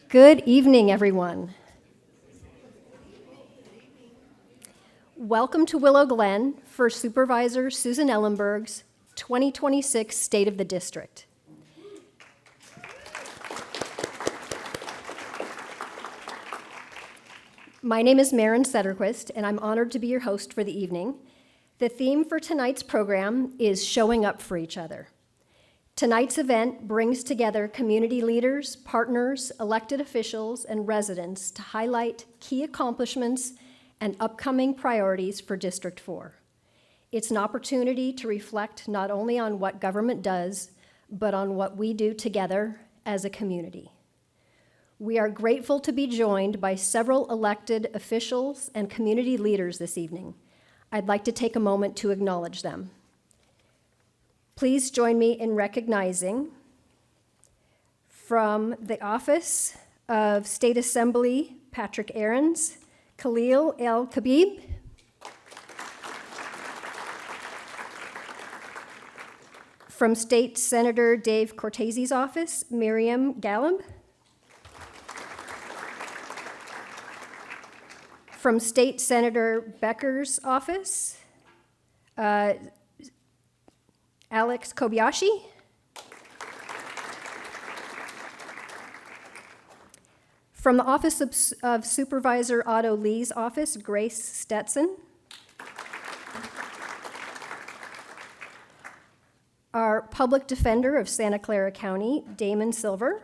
Good evening, everyone. Welcome to Willow Glen for Supervisor Susan Ellenberg's 2026 State of the District. My name is Maren Sederquist, and I'm honored to be your host for the evening. The theme for tonight's program is Showing Up for Each Other. Tonight's event brings together community leaders, partners, elected officials, and residents to highlight key accomplishments and upcoming priorities for District 4. It's an opportunity to reflect not only on what government does, but on what we do together as a community. We are grateful to be joined by several elected officials and community leaders this evening. I'd like to take a moment to acknowledge them. Please join me in recognizing from the Office of State Assembly, Patrick Ahrens, Khalil El Khabib, from State Senator Dave Cortese's office, Miriam Gallup, from State Senator Becker's office, Alex Kobayashi, from the Office of Supervisor Otto Lee's office, Grace Stetson, our Public Defender of Santa Clara County, Damon Silver,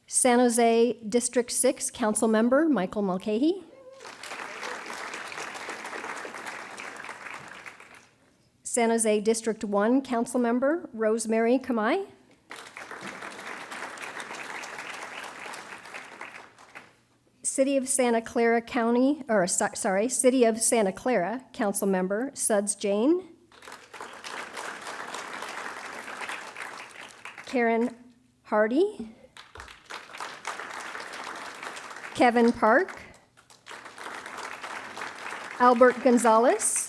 San Jose District 6 Council Member Michael Mulcahy, San Jose District 1 Council Member Rosemary Kamai, City of Santa Clara Council Member Suds Jane, Karen Hardy, Kevin Park, Albert Gonzalez.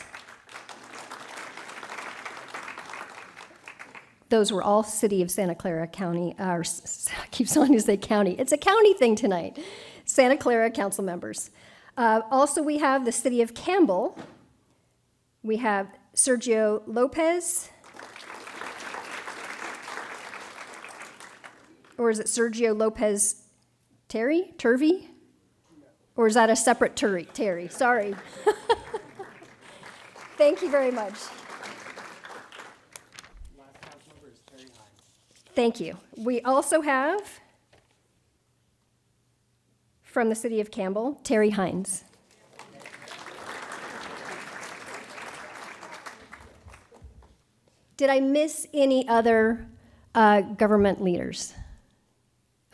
Those were all City of Santa Clara County, I keep wanting to say county. It's a county thing tonight. Santa Clara council members. Also, we have the City of Campbell. We have Sergio Lopez. Or is it Sergio Lopez Turvey? Or is that a separate Terry? Sorry. Thank you very much. Thank you. We also have, from the City of Campbell, Terry Hines. Did I miss any other government leaders?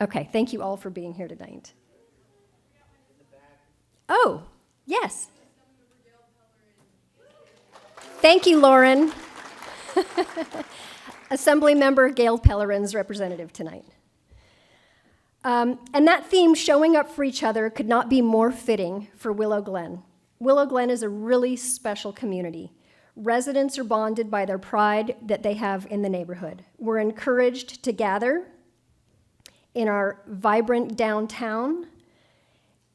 Okay, thank you all for being here tonight. Oh, yes. Thank you, Lauren. Assemblymember Gail Pellerin's representative tonight. And that theme, showing up for each other, could not be more fitting for Willow Glen. Willow Glen is a really special community. Residents are bonded by their pride that they have in the neighborhood. We're encouraged to gather in our vibrant downtown,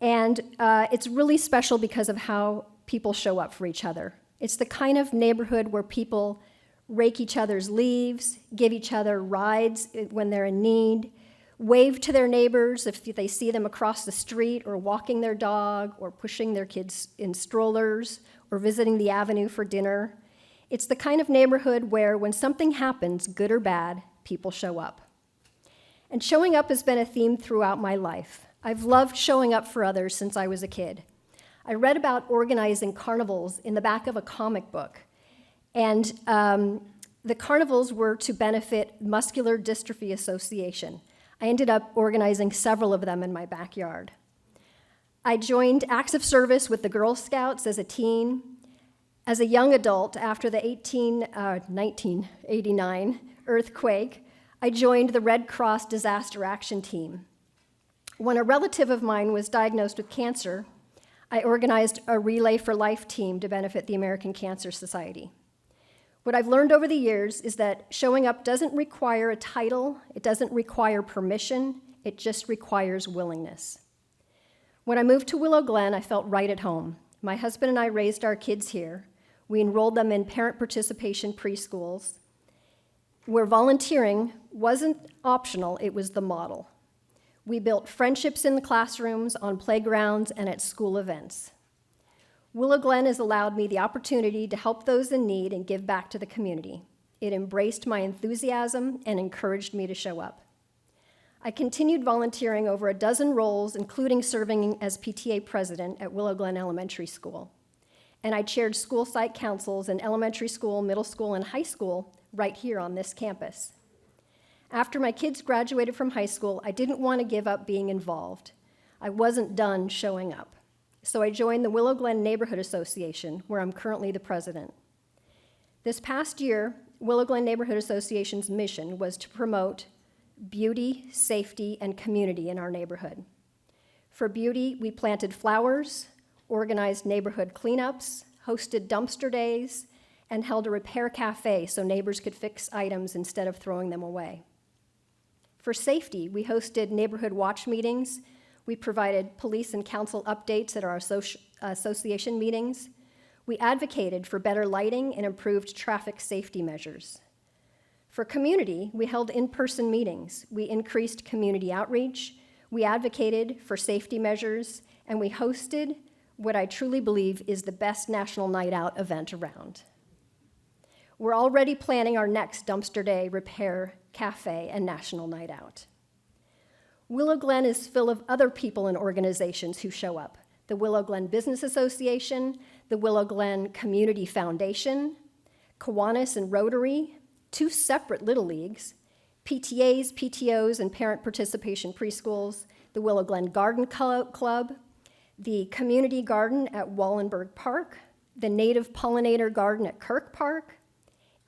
and it's really special because of how people show up for each other. It's the kind of neighborhood where people rake each other's leaves, give each other rides when they're in need, wave to their neighbors if they see them across the street or walking their dog or pushing their kids in strollers or visiting the avenue for dinner. It's the kind of neighborhood where when something happens, good or bad, people show up. And showing up has been a theme throughout my life. I've loved showing up for others since I was a kid. I read about organizing carnivals in the back of a comic book. And the carnivals were to benefit Muscular Dystrophy Association. I ended up organizing several of them in my backyard. I joined acts of service with the Girl Scouts as a teen. As a young adult, after the 1989 earthquake, I joined the Red Cross Disaster Action Team. When a relative of mine was diagnosed with cancer, I organized a Relay for Life team to benefit the American Cancer Society. What I've learned over the years is that showing up doesn't require a title, it doesn't require permission, it just requires willingness. When I moved to Willow Glen, I felt right at home. My husband and I raised our kids here. We enrolled them in parent participation preschools, where volunteering wasn't optional, it was the model. We built friendships in the classrooms, on playgrounds, and at school events. Willow Glen has allowed me the opportunity to help those in need and give back to the community. It embraced my enthusiasm and encouraged me to show up. I continued volunteering over a dozen roles, including serving as PTA president at Willow Glen Elementary School. And I chaired school site councils in elementary school, middle school, and high school right here on this campus. After my kids graduated from high school, I didn't want to give up being involved. I wasn't done showing up. So I joined the Willow Glen Neighborhood Association, where I'm currently the president. This past year, Willow Glen Neighborhood Association's mission was to promote beauty, safety, and community in our neighborhood. For beauty, we planted flowers, organized neighborhood cleanups, hosted dumpster days, and held a repair cafe so neighbors could fix items instead of throwing them away. For safety, we hosted neighborhood watch meetings. We provided police and council updates at our association meetings. We advocated for better lighting and improved traffic safety measures. For community, we held in-person meetings. We increased community outreach. We advocated for safety measures, and we hosted what I truly believe is the best national night out event around. We're already planning our next dumpster day, repair, cafe, and national night out. Willow Glen is full of other people and organizations who show up. The Willow Glen Business Association, the Willow Glen Community Foundation, Kiwanis and Rotary, 2 separate Little Leagues, PTAs, PTOs, and parent participation preschools, the Willow Glen Garden Club, the Community Garden at Wallenberg Park, the Native Pollinator Garden at Kirk Park.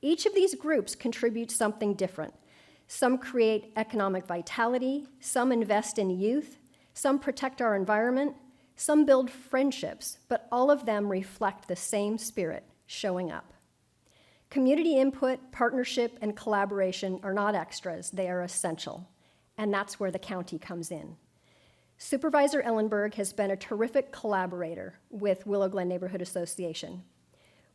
Each of these groups contributes something different. Some create economic vitality, some invest in youth, some protect our environment, some build friendships, but all of them reflect the same spirit, showing up. Community input, partnership, and collaboration are not extras, they are essential, and that's where the county comes in. Supervisor Ellenberg has been a terrific collaborator with Willow Glen Neighborhood Association.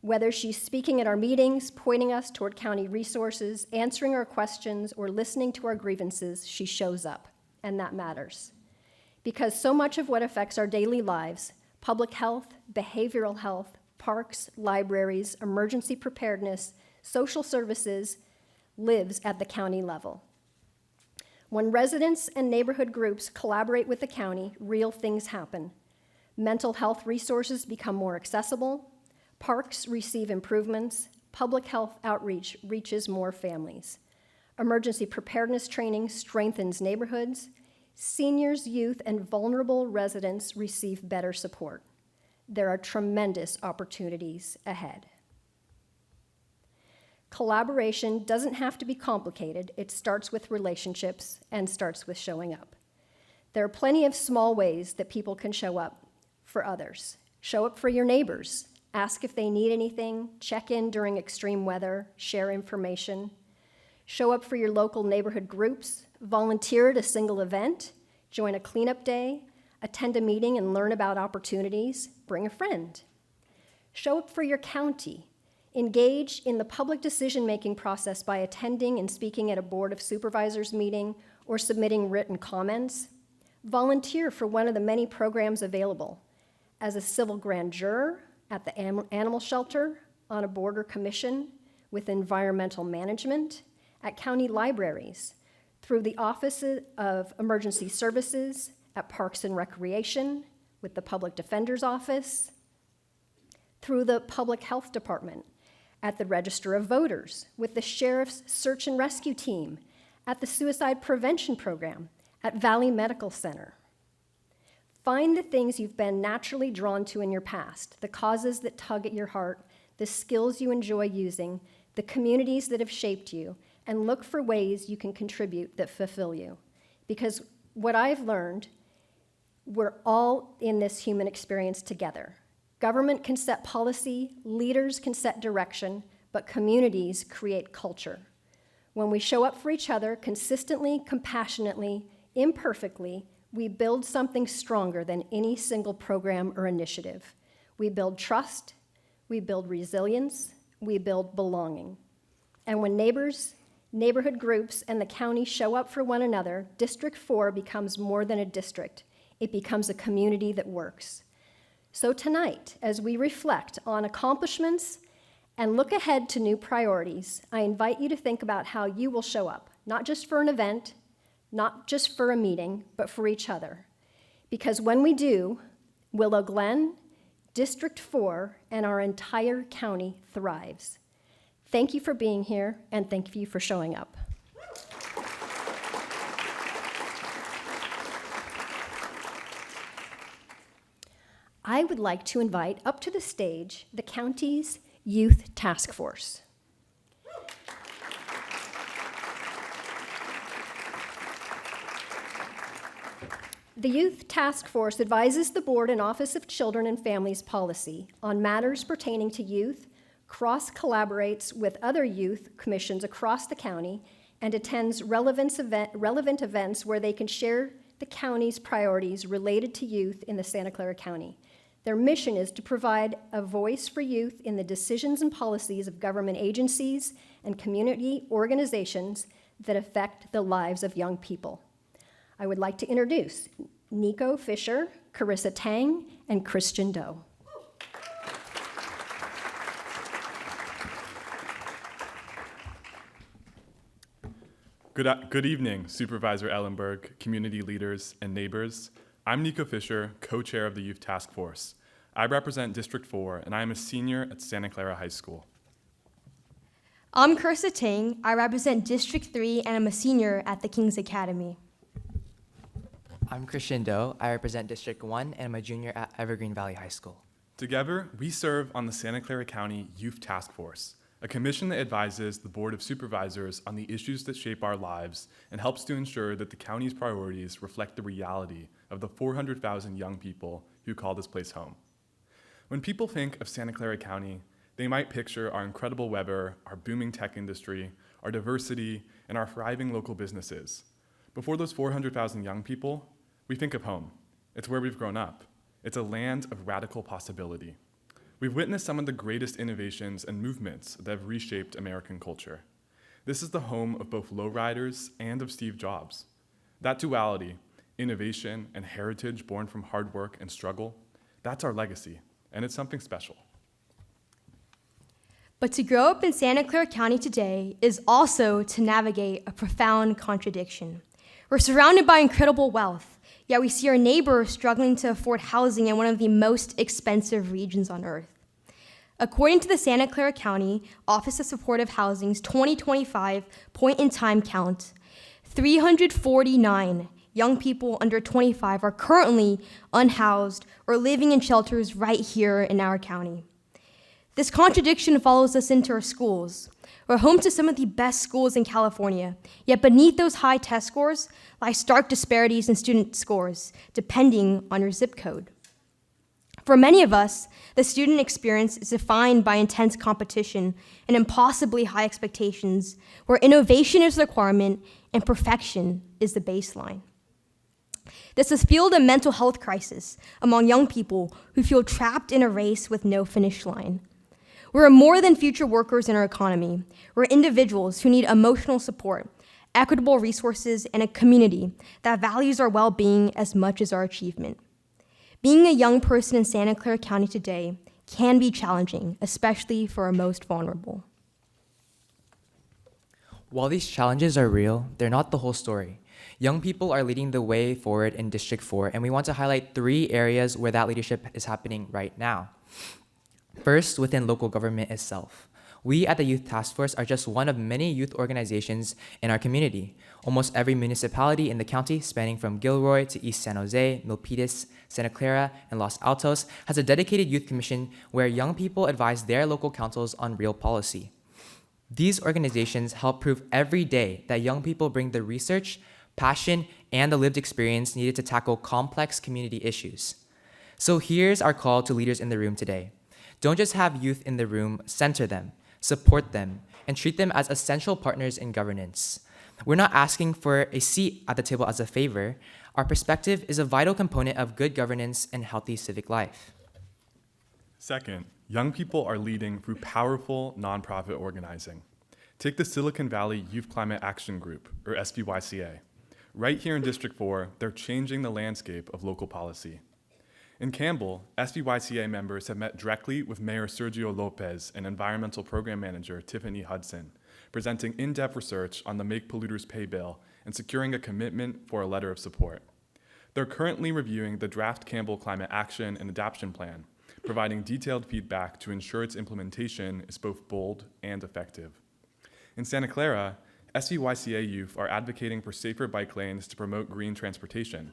Whether she's speaking at our meetings, pointing us toward county resources, answering our questions, or listening to our grievances, she shows up, and that matters. Because so much of what affects our daily lives, public health, behavioral health, parks, libraries, emergency preparedness, social services, lives at the county level. When residents and neighborhood groups collaborate with the county, real things happen. Mental health resources become more accessible, parks receive improvements, public health outreach reaches more families. Emergency preparedness training strengthens neighborhoods. Seniors, youth, and vulnerable residents receive better support. There are tremendous opportunities ahead. Collaboration doesn't have to be complicated. It starts with relationships and starts with showing up. There are plenty of small ways that people can show up for others. Show up for your neighbors. Ask if they need anything, check in during extreme weather, share information. Show up for your local neighborhood groups, volunteer at a single event, join a cleanup day, attend a meeting and learn about opportunities, bring a friend. Show up for your county. Engage in the public decision-making process by attending and speaking at a Board of Supervisors meeting or submitting written comments. Volunteer for one of the many programs available. As a civil grand juror, at the animal shelter, on a board or commission, with environmental management, at county libraries, through the Office of Emergency Services, at Parks and Recreation, with the Public Defender's Office, through the Public Health Department, at the Register of Voters, with the Sheriff's Search and Rescue Team, at the Suicide Prevention Program, at Valley Medical Center. Find the things you've been naturally drawn to in your past, the causes that tug at your heart, the skills you enjoy using, the communities that have shaped you, and look for ways you can contribute that fulfill you. Because what I've learned, we're all in this human experience together. Government can set policy, leaders can set direction, but communities create culture. When we show up for each other consistently, compassionately, imperfectly, we build something stronger than any single program or initiative. We build trust, we build resilience, we build belonging. And when neighbors, neighborhood groups, and the county show up for one another, District 4 becomes more than a district. It becomes a community that works. So tonight, as we reflect on accomplishments and look ahead to new priorities, I invite you to think about how you will show up, not just for an event, not just for a meeting, but for each other. Because when we do, Willow Glen, District 4, and our entire county thrives. Thank you for being here, and thank you for showing up. I would like to invite up to the stage the county's Youth Task Force. The Youth Task Force advises the Board and Office of Children and Families Policy on matters pertaining to youth, cross-collaborates with other youth commissions across the county, and attends relevant events where they can share the county's priorities related to youth in the Santa Clara County. Their mission is to provide a voice for youth in the decisions and policies of government agencies and community organizations that affect the lives of young people. I would like to introduce Nico Fisher, Carissa Tang, and Christian Doe. Good evening, Supervisor Ellenberg, community leaders, and neighbors. I'm Nico Fisher, co-chair of the Youth Task Force. I represent District 4, and I am a senior at Santa Clara High School. I'm Carissa Tang. I represent District 3, and I'm a senior at the King's Academy. I'm Christian Doe. I represent District 1, and I'm a junior at Evergreen Valley High School. Together, we serve on the Santa Clara County Youth Task Force, a commission that advises the Board of Supervisors on the issues that shape our lives and helps to ensure that the county's priorities reflect the reality of the 400,000 young people who call this place home. When people think of Santa Clara County, they might picture our incredible weather, our booming tech industry, our diversity, and our thriving local businesses. But for those 400,000 young people, we think of home. It's where we've grown up. It's a land of radical possibility. We've witnessed some of the greatest innovations and movements that have reshaped American culture. This is the home of both lowriders and of Steve Jobs. That duality, innovation and heritage born from hard work and struggle, that's our legacy, and it's something special. But to grow up in Santa Clara County today is also to navigate a profound contradiction. We're surrounded by incredible wealth, yet we see our neighbors struggling to afford housing in one of the most expensive regions on earth. According to the Santa Clara County Office of Supportive Housing's 2025 point-in-time count, 349 young people under 25 are currently unhoused or living in shelters right here in our county. This contradiction follows us into our schools. We're home to some of the best schools in California, yet beneath those high test scores lie stark disparities in student scores, depending on your zip code. For many of us, the student experience is defined by intense competition and impossibly high expectations, where innovation is the requirement and perfection is the baseline. This has fueled a mental health crisis among young people who feel trapped in a race with no finish line. We're more than future workers in our economy. We're individuals who need emotional support, equitable resources, and a community that values our well-being as much as our achievement. Being a young person in Santa Clara County today can be challenging, especially for our most vulnerable. While these challenges are real, they're not the whole story. Young people are leading the way forward in District 4, and we want to highlight 3 areas where that leadership is happening right now. First, within local government itself. We at the Youth Task Force are just one of many youth organizations in our community. Almost every municipality in the county, spanning from Gilroy to East San Jose, Milpitas, Santa Clara, and Los Altos, has a dedicated youth commission where young people advise their local councils on real policy. These organizations help prove every day that young people bring the research, passion, and the lived experience needed to tackle complex community issues. So here's our call to leaders in the room today. Don't just have youth in the room, center them. support them, and treat them as essential partners in governance. We're not asking for a seat at the table as a favor. Our perspective is a vital component of good governance and healthy civic life. Second, young people are leading through powerful nonprofit organizing. Take the Silicon Valley Youth Climate Action Group, or SVYCA. Right here in District 4, they're changing the landscape of local policy. In Campbell, SVYCA members have met directly with Mayor Sergio Lopez and Environmental Program Manager Tiffany Hudson, presenting in-depth research on the Make Polluters Pay bill and securing a commitment for a letter of support. They're currently reviewing the draft Campbell Climate Action and Adaptation Plan, providing detailed feedback to ensure its implementation is both bold and effective. In Santa Clara, SVYCA youth are advocating for safer bike lanes to promote green transportation,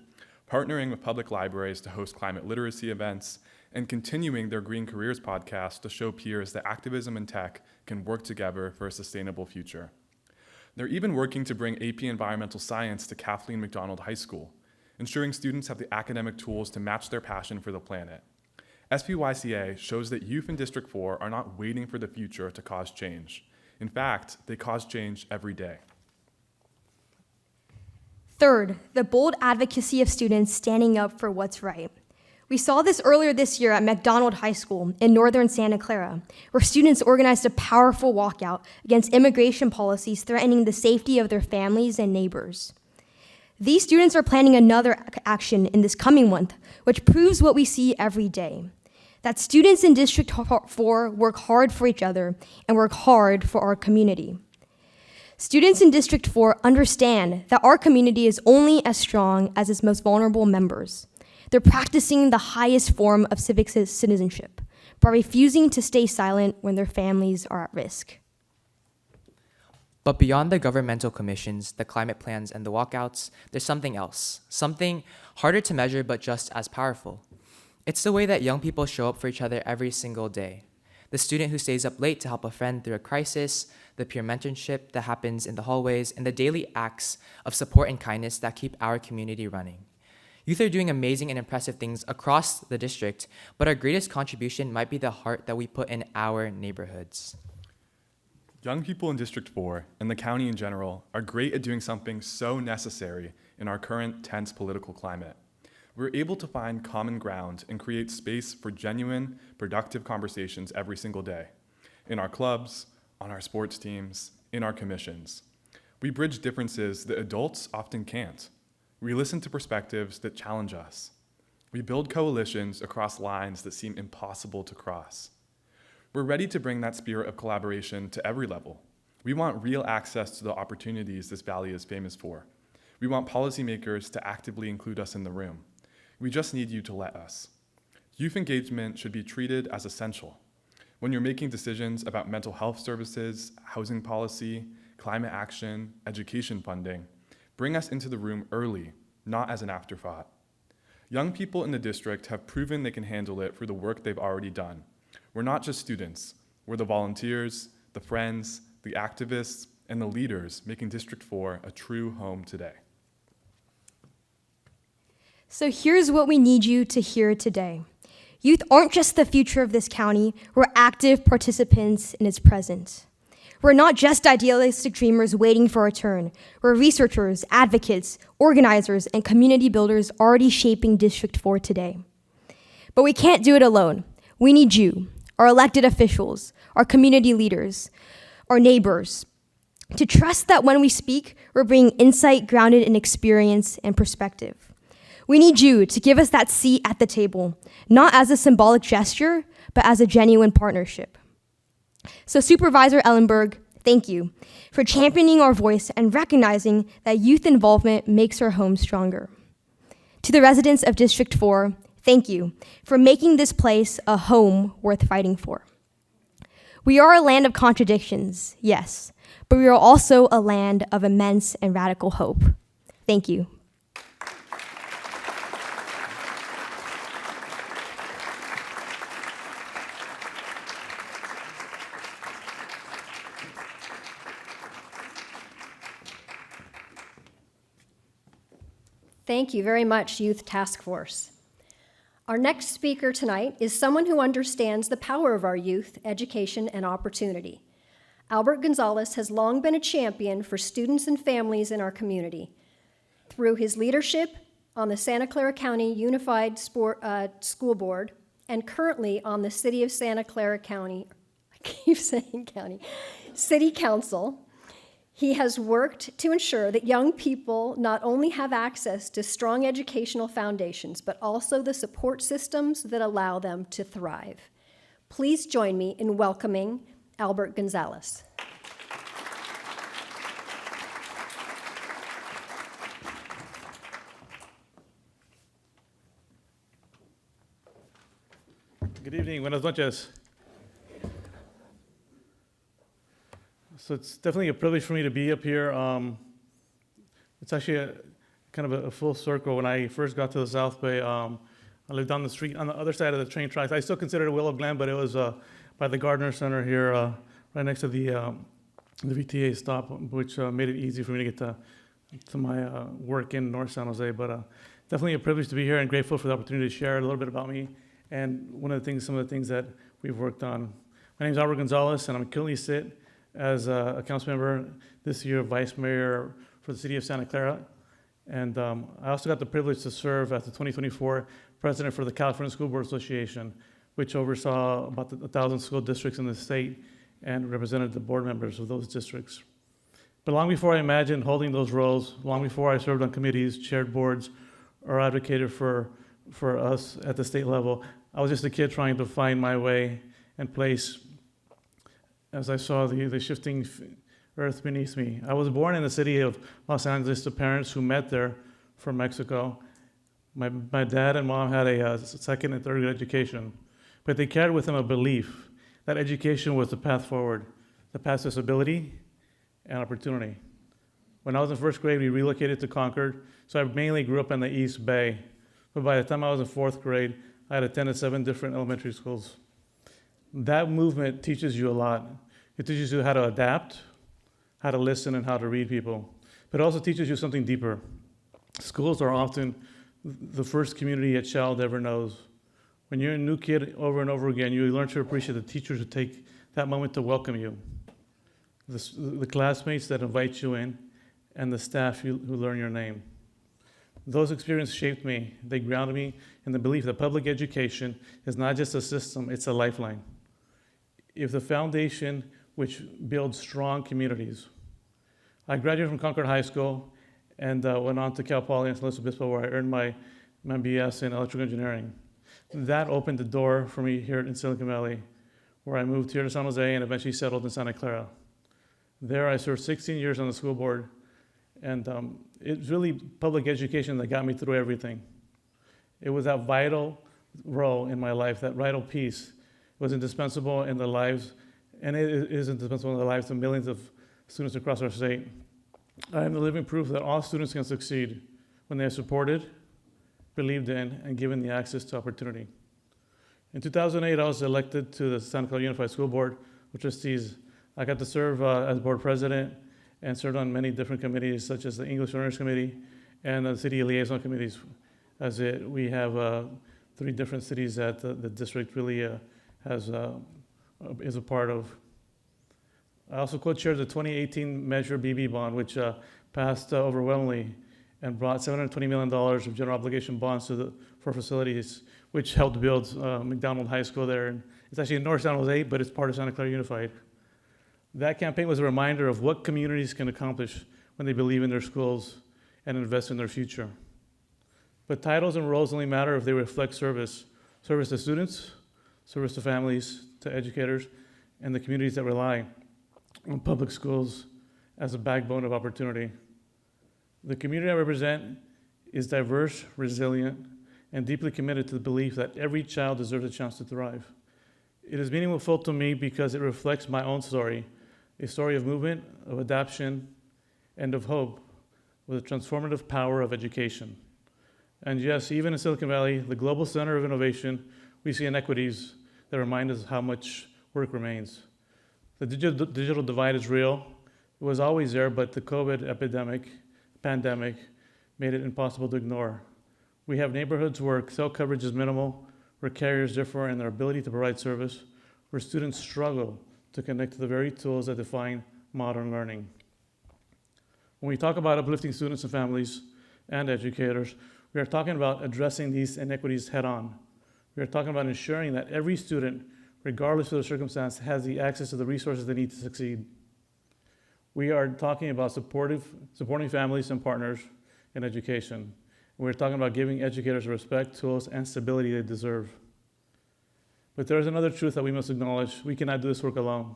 partnering with public libraries to host climate literacy events, and continuing their Green Careers podcast to show peers that activism and tech can work together for a sustainable future. They're even working to bring AP Environmental Science to Kathleen McDonald High School, ensuring students have the academic tools to match their passion for the planet. SVYCA shows that youth in District 4 are not waiting for the future to cause change. In fact, they cause change every day. Third, the bold advocacy of students standing up for what's right. We saw this earlier this year at McDonald High School in northern Santa Clara, where students organized a powerful walkout against immigration policies threatening the safety of their families and neighbors. These students are planning another action in this coming month, which proves what we see every day, that students in District 4 work hard for each other and work hard for our community. Students in District 4 understand that our community is only as strong as its most vulnerable members. They're practicing the highest form of civic citizenship by refusing to stay silent when their families are at risk. But beyond the governmental commissions, the climate plans, and the walkouts, there's something else, something harder to measure but just as powerful. It's the way that young people show up for each other every single day. The student who stays up late to help a friend through a crisis, the peer mentorship that happens in the hallways, and the daily acts of support and kindness that keep our community running. Youth are doing amazing and impressive things across the district, but our greatest contribution might be the heart that we put in our neighborhoods. Young people in District 4 and the county in general are great at doing something so necessary in our current tense political climate. We're able to find common ground and create space for genuine, productive conversations every single day, in our clubs, on our sports teams, in our commissions. We bridge differences that adults often can't. We listen to perspectives that challenge us. We build coalitions across lines that seem impossible to cross. We're ready to bring that spirit of collaboration to every level. We want real access to the opportunities this valley is famous for. We want policymakers to actively include us in the room. We just need you to let us. Youth engagement should be treated as essential. When you're making decisions about mental health services, housing policy, climate action, education funding, bring us into the room early, not as an afterthought. Young people in the district have proven they can handle it through the work they've already done. We're not just students. We're the volunteers, the friends, the activists, and the leaders making District 4 a true home today. So here's what we need you to hear today. Youth aren't just the future of this county, we're active participants in its present. We're not just idealistic dreamers waiting for our turn. We're researchers, advocates, organizers, and community builders already shaping District 4 today. But we can't do it alone. We need you, our elected officials, our community leaders, our neighbors, to trust that when we speak, we're bringing insight grounded in experience and perspective. We need you to give us that seat at the table, not as a symbolic gesture, but as a genuine partnership. So Supervisor Ellenberg, thank you for championing our voice and recognizing that youth involvement makes our home stronger. To the residents of District 4, thank you for making this place a home worth fighting for. We are a land of contradictions, yes, but we are also a land of immense and radical hope. Thank you. Thank you very much, Youth Task Force. Our next speaker tonight is someone who understands the power of our youth, education, and opportunity. Albert Gonzalez has long been a champion for students and families in our community. Through his leadership on the Santa Clara County Unified School Board and currently on the City of Santa Clara County, I keep saying county, City Council, he has worked to ensure that young people not only have access to strong educational foundations, but also the support systems that allow them to thrive. Please join me in welcoming Albert Gonzalez. Good evening, buenas noches. So it's definitely a privilege for me to be up here. It's actually kind of a full circle. When I first got to the South Bay, I lived down the street on the other side of the train tracks. I still consider it Willow Glen, but it was by the Gardner Center here, right next to the VTA stop, which made it easy for me to get to my work in North San Jose. But definitely a privilege to be here and grateful for the opportunity to share a little bit about me and some of the things that we've worked on. My name is Albert Gonzalez, and I'm currently sit as a council member this year, vice mayor for the city of Santa Clara. And I also got the privilege to serve as the 2024 president for the California School Board Association, which oversaw about 1,000 school districts in the state and represented the board members of those districts. But long before I imagined holding those roles, long before I served on committees, chaired boards, or advocated for us at the state level, I was just a kid trying to find my way and place as I saw the shifting earth beneath me. I was born in the city of Los Angeles to parents who met there from Mexico. My dad and mom had a second and third grade education, but they carried with them a belief that education was the path forward, the path to stability and opportunity. When I was in first grade, we relocated to Concord, so I mainly grew up in the East Bay. But by the time I was in fourth grade, I had attended 7 different elementary schools. That movement teaches you a lot. It teaches you how to adapt, how to listen, and how to read people. But it also teaches you something deeper. Schools are often the first community a child ever knows. When you're a new kid over and over again, you learn to appreciate the teachers who take that moment to welcome you, the classmates that invite you in, and the staff who learn your name. Those experiences shaped me. They grounded me in the belief that public education is not just a system, it's a lifeline. If the foundation which builds strong communities. I graduated from Concord High School and went on to Cal Poly in San Luis Obispo, where I earned my BS in electrical engineering. That opened the door for me here in Silicon Valley, where I moved here to San Jose and eventually settled in Santa Clara. There I served 16 years on the school board, and it's really public education that got me through everything. It was that vital role in my life, that vital piece was indispensable in the lives, and it is indispensable in the lives of millions of students across our state. I am the living proof that all students can succeed when they are supported, believed in, and given the access to opportunity. In 2008, I was elected to the Santa Clara Unified School Board of Trustees. I got to serve as board president and served on many different committees, such as the English Learners Committee and the city liaison committees. We have 3 different cities that the district really is a part of. I also co-chaired the 2018 Measure BB bond, which passed overwhelmingly and brought $720 million of general obligation bonds for facilities, which helped build McDonald High School there. And it's actually in North San Jose, but it's part of Santa Clara Unified. That campaign was a reminder of what communities can accomplish when they believe in their schools and invest in their future. But titles and roles only matter if they reflect service. Service to students, service to families, to educators, and the communities that rely on public schools as a backbone of opportunity. The community I represent is diverse, resilient, and deeply committed to the belief that every child deserves a chance to thrive. It is meaningful to me because it reflects my own story, a story of movement, of adaptation, and of hope with the transformative power of education. And yes, even in Silicon Valley, the global center of innovation, we see inequities that remind us how much work remains. The digital divide is real. It was always there, but the COVID pandemic, made it impossible to ignore. We have neighborhoods where cell coverage is minimal, where carriers differ in their ability to provide service, where students struggle to connect to the very tools that define modern learning. When we talk about uplifting students and families and educators, we are talking about addressing these inequities head-on. We are talking about ensuring that every student, regardless of their circumstance, has the access to the resources they need to succeed. We are talking about supporting families and partners in education. We're talking about giving educators the respect, tools, and stability they deserve. But there is another truth that we must acknowledge. We cannot do this work alone.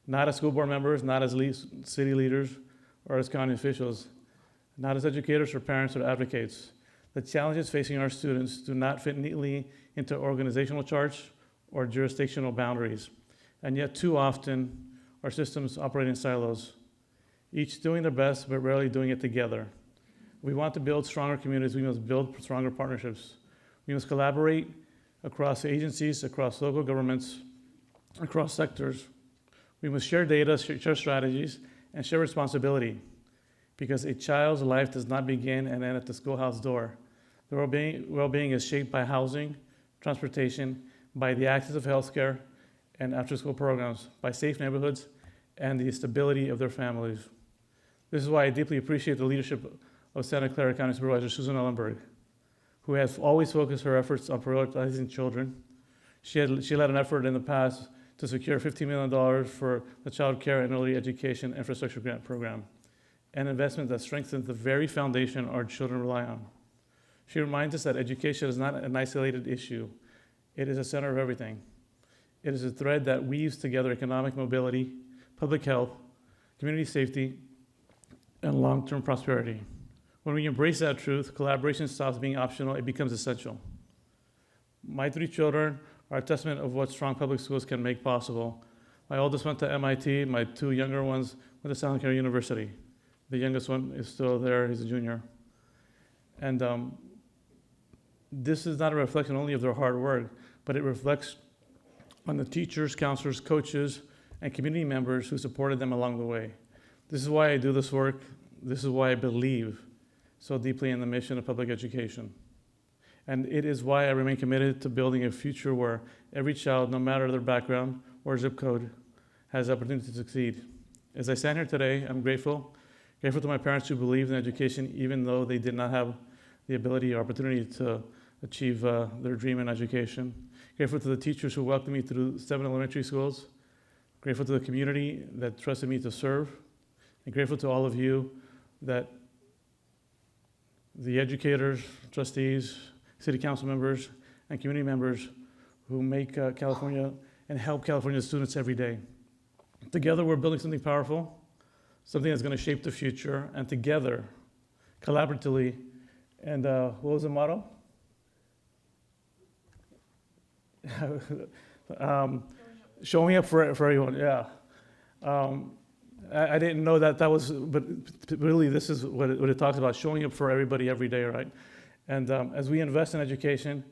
Not as school board members, not as city leaders, or as county officials, not as educators or parents or advocates. The challenges facing our students do not fit neatly into organizational charts or jurisdictional boundaries. And yet too often, our systems operate in silos, each doing their best, but rarely doing it together. We want to build stronger communities. We must build stronger partnerships. We must collaborate across agencies, across local governments, across sectors. We must share data, share strategies, and share responsibility, because a child's life does not begin and end at the schoolhouse door. Their well-being is shaped by housing, transportation, by the access of healthcare and after-school programs, by safe neighborhoods, and the stability of their families. This is why I deeply appreciate the leadership of Santa Clara County Supervisor Susan Ellenberg, who has always focused her efforts on prioritizing children. She led an effort in the past to secure $15 million for the Child Care and Early Education Infrastructure Grant Program, an investment that strengthens the very foundation our children rely on. She reminds us that education is not an isolated issue. It is a center of everything. It is a thread that weaves together economic mobility, public health, community safety, and long-term prosperity. When we embrace that truth, collaboration stops being optional, it becomes essential. My 3 children are a testament of what strong public schools can make possible. My oldest went to MIT, my 2 younger ones went to Santa Clara University. The youngest one is still there, he's a junior. And this is not a reflection only of their hard work, but it reflects on the teachers, counselors, coaches, and community members who supported them along the way. This is why I do this work. This is why I believe so deeply in the mission of public education. And it is why I remain committed to building a future where every child, no matter their background or zip code, has the opportunity to succeed. As I stand here today, I'm grateful to my parents who believed in education even though they did not have the ability or opportunity to achieve their dream in education. Grateful to the teachers who welcomed me through 7 elementary schools. Grateful to the community that trusted me to serve. And grateful to all of you, that the educators, trustees, city council members, and community members who make California and help California students every day. Together, we're building something powerful, something that's going to shape the future, and together, collaboratively, and what was the motto? Showing up for everyone, yeah. I didn't know that was, but really this is what it talks about, showing up for everybody every day, right? And as we invest in education,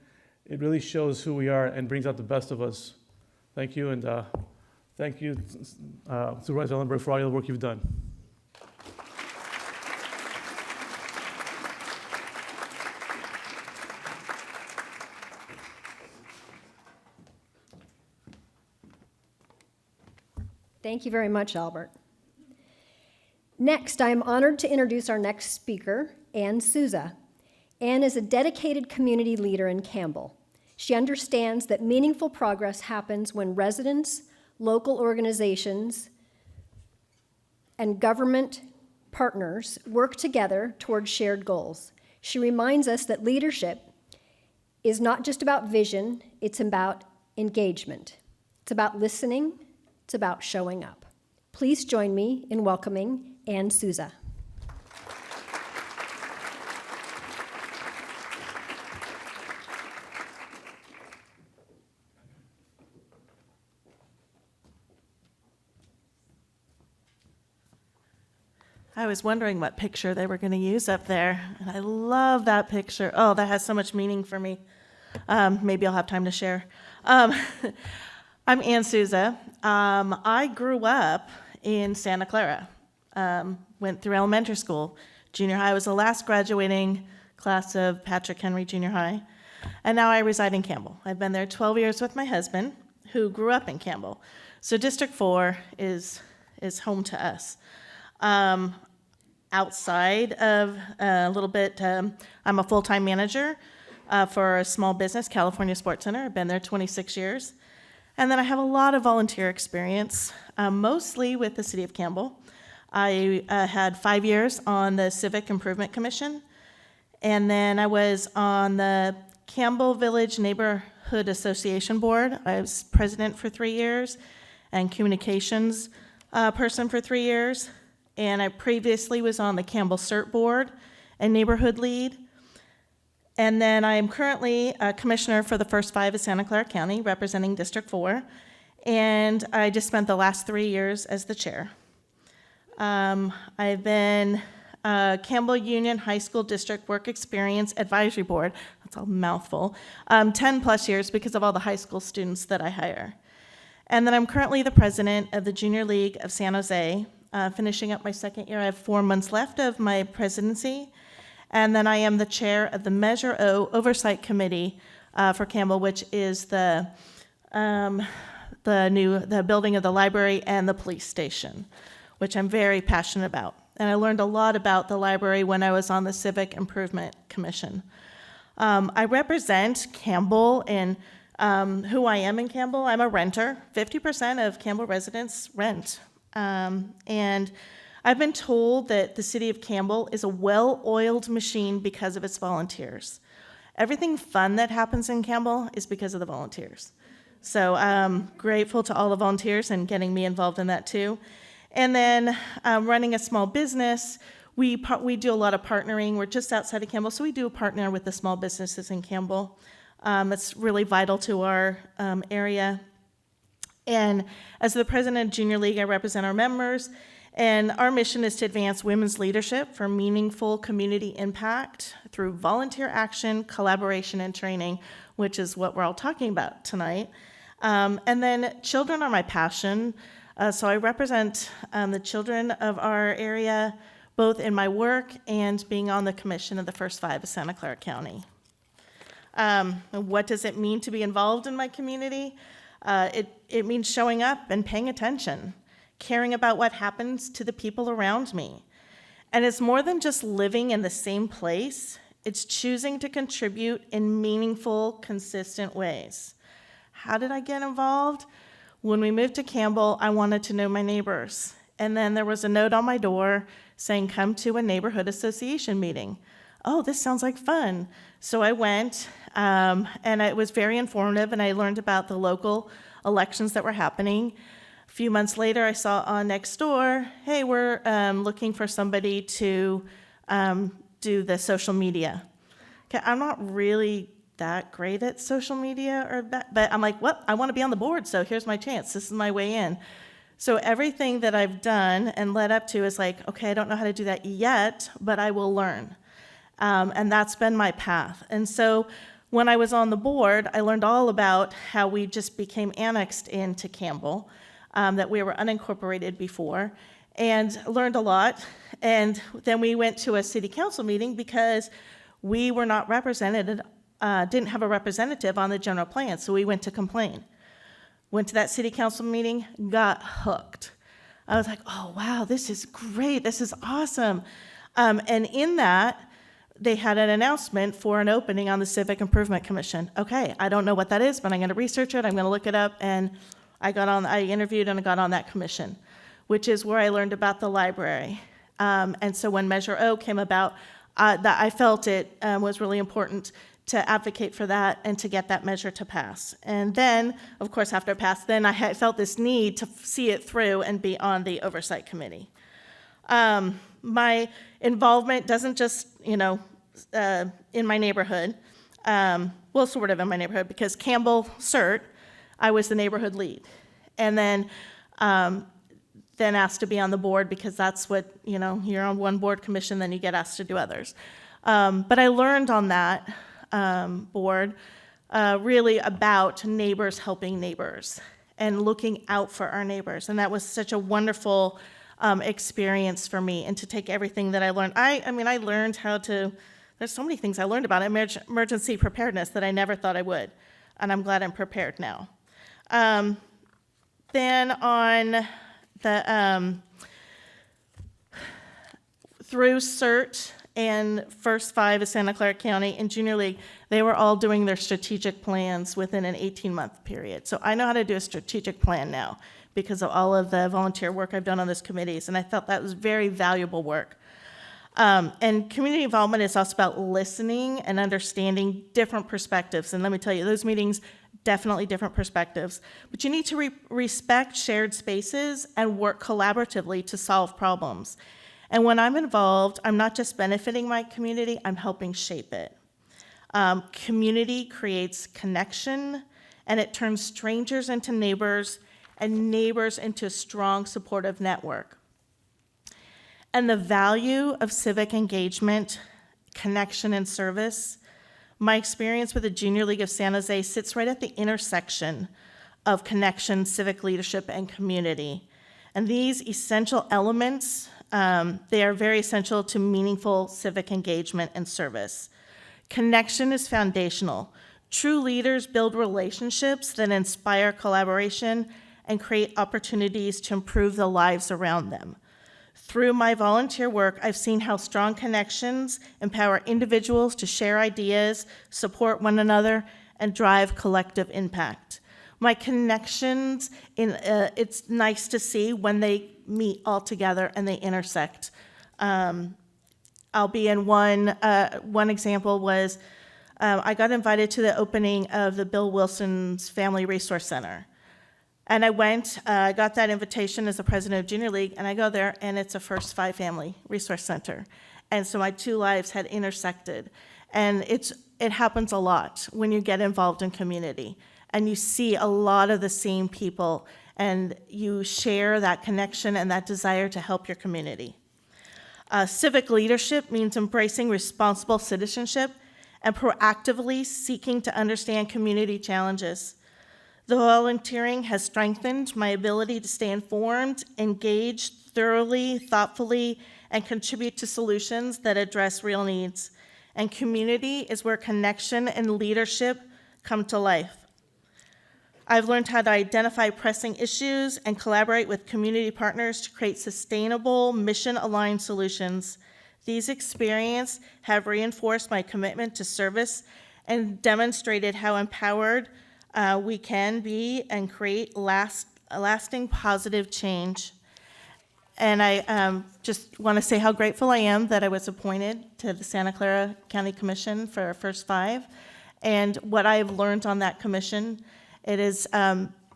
it really shows who we are and brings out the best of us. Thank you, and thank you, Supervisor Ellenberg, for all the work you've done. Thank you very much, Albert. Next, I am honored to introduce our next speaker, Ann Souza. Ann is a dedicated community leader in Campbell. She understands that meaningful progress happens when residents, local organizations, and government partners work together towards shared goals. She reminds us that leadership is not just about vision, it's about engagement. It's about listening, it's about showing up. Please join me in welcoming Ann Souza. I was wondering what picture they were going to use up there, and I love that picture. Oh, that has so much meaning for me. Maybe I'll have time to share. I'm Ann Souza. I grew up in Santa Clara, went through elementary school. Junior high was the last graduating class of Patrick Henry Junior High, and now I reside in Campbell. I've been there 12 years with my husband, who grew up in Campbell. So District 4 is home to us. Outside of a little bit, I'm a full-time manager for a small business, California Sports Center. I've been there 26 years. And then I have a lot of volunteer experience, mostly with the City of Campbell. I had 5 years on the Civic Improvement Commission, and then I was on the Campbell Village Neighborhood Association Board. I was president for 3 years and communications person for 3 years. And I previously was on the Campbell CERT Board and neighborhood lead. And then I am currently a commissioner for the First Five of Santa Clara County, representing District 4. And I just spent the last 3 years as the chair. I've been Campbell Union High School District Work Experience Advisory Board, that's a mouthful, 10 plus years because of all the high school students that I hire. And then I'm currently the president of the Junior League of San Jose, finishing up my second year. I have 4 months left of my presidency. And then I am the chair of the Measure O Oversight Committee for Campbell, which is the building of the library and the police station, which I'm very passionate about. And I learned a lot about the library when I was on the Civic Improvement Commission. I represent Campbell and who I am in Campbell. I'm a renter. 50% of Campbell residents rent. And I've been told that the city of Campbell is a well-oiled machine because of its volunteers. Everything fun that happens in Campbell is because of the volunteers. So I'm grateful to all the volunteers and getting me involved in that too. And then running a small business, we do a lot of partnering. We're just outside of Campbell, so we do partner with the small businesses in Campbell. It's really vital to our area. And as the president of Junior League, I represent our members. And our mission is to advance women's leadership for meaningful community impact through volunteer action, collaboration, and training, which is what we're all talking about tonight. And then children are my passion. So I represent the children of our area, both in my work and being on the commission of the First Five of Santa Clara County. What does it mean to be involved in my community? It means showing up and paying attention, caring about what happens to the people around me. And it's more than just living in the same place. It's choosing to contribute in meaningful, consistent ways. How did I get involved? When we moved to Campbell, I wanted to know my neighbors. And then there was a note on my door saying, come to a neighborhood association meeting. Oh, this sounds like fun. So I went, and it was very informative, and I learned about the local elections that were happening. A few months later, I saw on next door, hey, we're looking for somebody to do the social media. Okay, I'm not really that great at social media, but I'm like, well, I want to be on the board, so here's my chance. This is my way in. So everything that I've done and led up to is like, okay, I don't know how to do that yet, but I will learn. And that's been my path. And so when I was on the board, I learned all about how we just became annexed into Campbell, that we were unincorporated before, and learned a lot. And then we went to a city council meeting because we were not represented, didn't have a representative on the general plan, so we went to complain. Went to that city council meeting, got hooked. I was like, oh, wow, this is great, this is awesome. And in that, they had an announcement for an opening on the Civic Improvement Commission. Okay, I don't know what that is, but I'm gonna research it, I'm gonna look it up, and I interviewed and I got on that commission, which is where I learned about the library. And so when Measure O came about, that I felt it was really important to advocate for that and to get that measure to pass. And then, of course, after it passed, then I had felt this need to see it through and be on the Oversight Committee. My involvement doesn't just, in my neighborhood, well, sort of in my neighborhood, because Campbell CERT, I was the neighborhood lead. And then asked to be on the board because that's what, you're on one board commission, then you get asked to do others. But I learned on that board really about neighbors helping neighbors and looking out for our neighbors. And that was such a wonderful experience for me, and to take everything that I learned. I learned how to, there's so many things I learned about emergency preparedness that I never thought I would. And I'm glad I'm prepared now. Then on the through CERT and First Five of Santa Clara County and Junior League, they were all doing their strategic plans within an 18-month period. So I know how to do a strategic plan now because of all of the volunteer work I've done on those committees, and I felt that was very valuable work. And community involvement is also about listening and understanding different perspectives. And let me tell you, those meetings, definitely different perspectives. But you need to respect shared spaces and work collaboratively to solve problems. And when I'm involved, I'm not just benefiting my community, I'm helping shape it. Community creates connection, and it turns strangers into neighbors and neighbors into a strong, supportive network. And the value of civic engagement, connection, and service, my experience with the Junior League of San Jose sits right at the intersection of connection, civic leadership, and community. And these essential elements, they are very essential to meaningful civic engagement and service. Connection is foundational. True leaders build relationships that inspire collaboration and create opportunities to improve the lives around them. Through my volunteer work, I've seen how strong connections empower individuals to share ideas, support one another, and drive collective impact. My connections, it's nice to see when they meet all together and they intersect. I'll be in one example was I got invited to the opening of the Bill Wilson's Family Resource Center. And I went, got that invitation as the president of Junior League, and I go there, and it's a First Five Family Resource Center. And so my two lives had intersected. And it happens a lot when you get involved in community. And you see a lot of the same people, and you share that connection and that desire to help your community. Civic leadership means embracing responsible citizenship and proactively seeking to understand community challenges. The volunteering has strengthened my ability to stay informed, engage thoroughly, thoughtfully, and contribute to solutions that address real needs. And community is where connection and leadership come to life. I've learned how to identify pressing issues and collaborate with community partners to create sustainable, mission-aligned solutions. These experiences have reinforced my commitment to service and demonstrated how empowered we can be and create lasting positive change. And I just want to say how grateful I am that I was appointed to the Santa Clara County Commission for First Five, and what I've learned on that commission. It has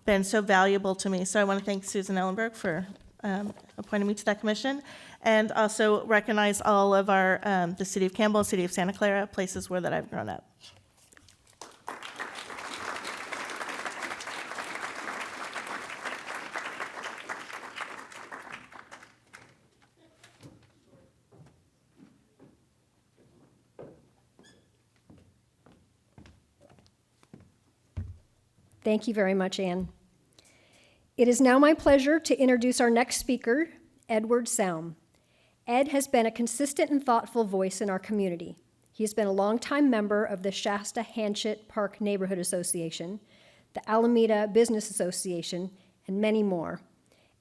been so valuable to me. So I want to thank Susan Ellenberg for appointing me to that commission, and also recognize all of our, the City of Campbell, City of Santa Clara, places where that I've grown up. Thank you very much, Anne. It is now my pleasure to introduce our next speaker, Edward Saum. Ed has been a consistent and thoughtful voice in our community. He has been a longtime member of the Shasta-Hanchett Park Neighborhood Association, the Alameda Business Association, and many more.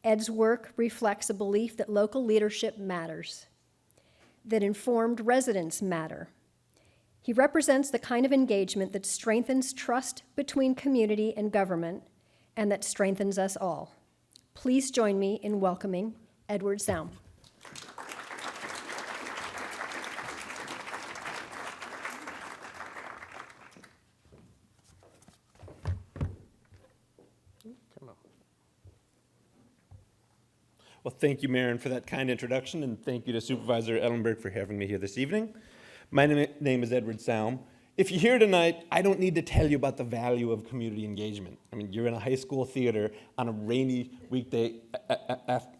Ed's work reflects a belief that local leadership matters, that informed residents matter. He represents the kind of engagement that strengthens trust between community and government and that strengthens us all. Please join me in welcoming Edward Saum. Well, thank you, Maren, for that kind introduction, and thank you to Supervisor Ellenberg for having me here this evening. My name is Edward Saum. If you're here tonight, I don't need to tell you about the value of community engagement. I mean, you're in a high school theater on a rainy weekday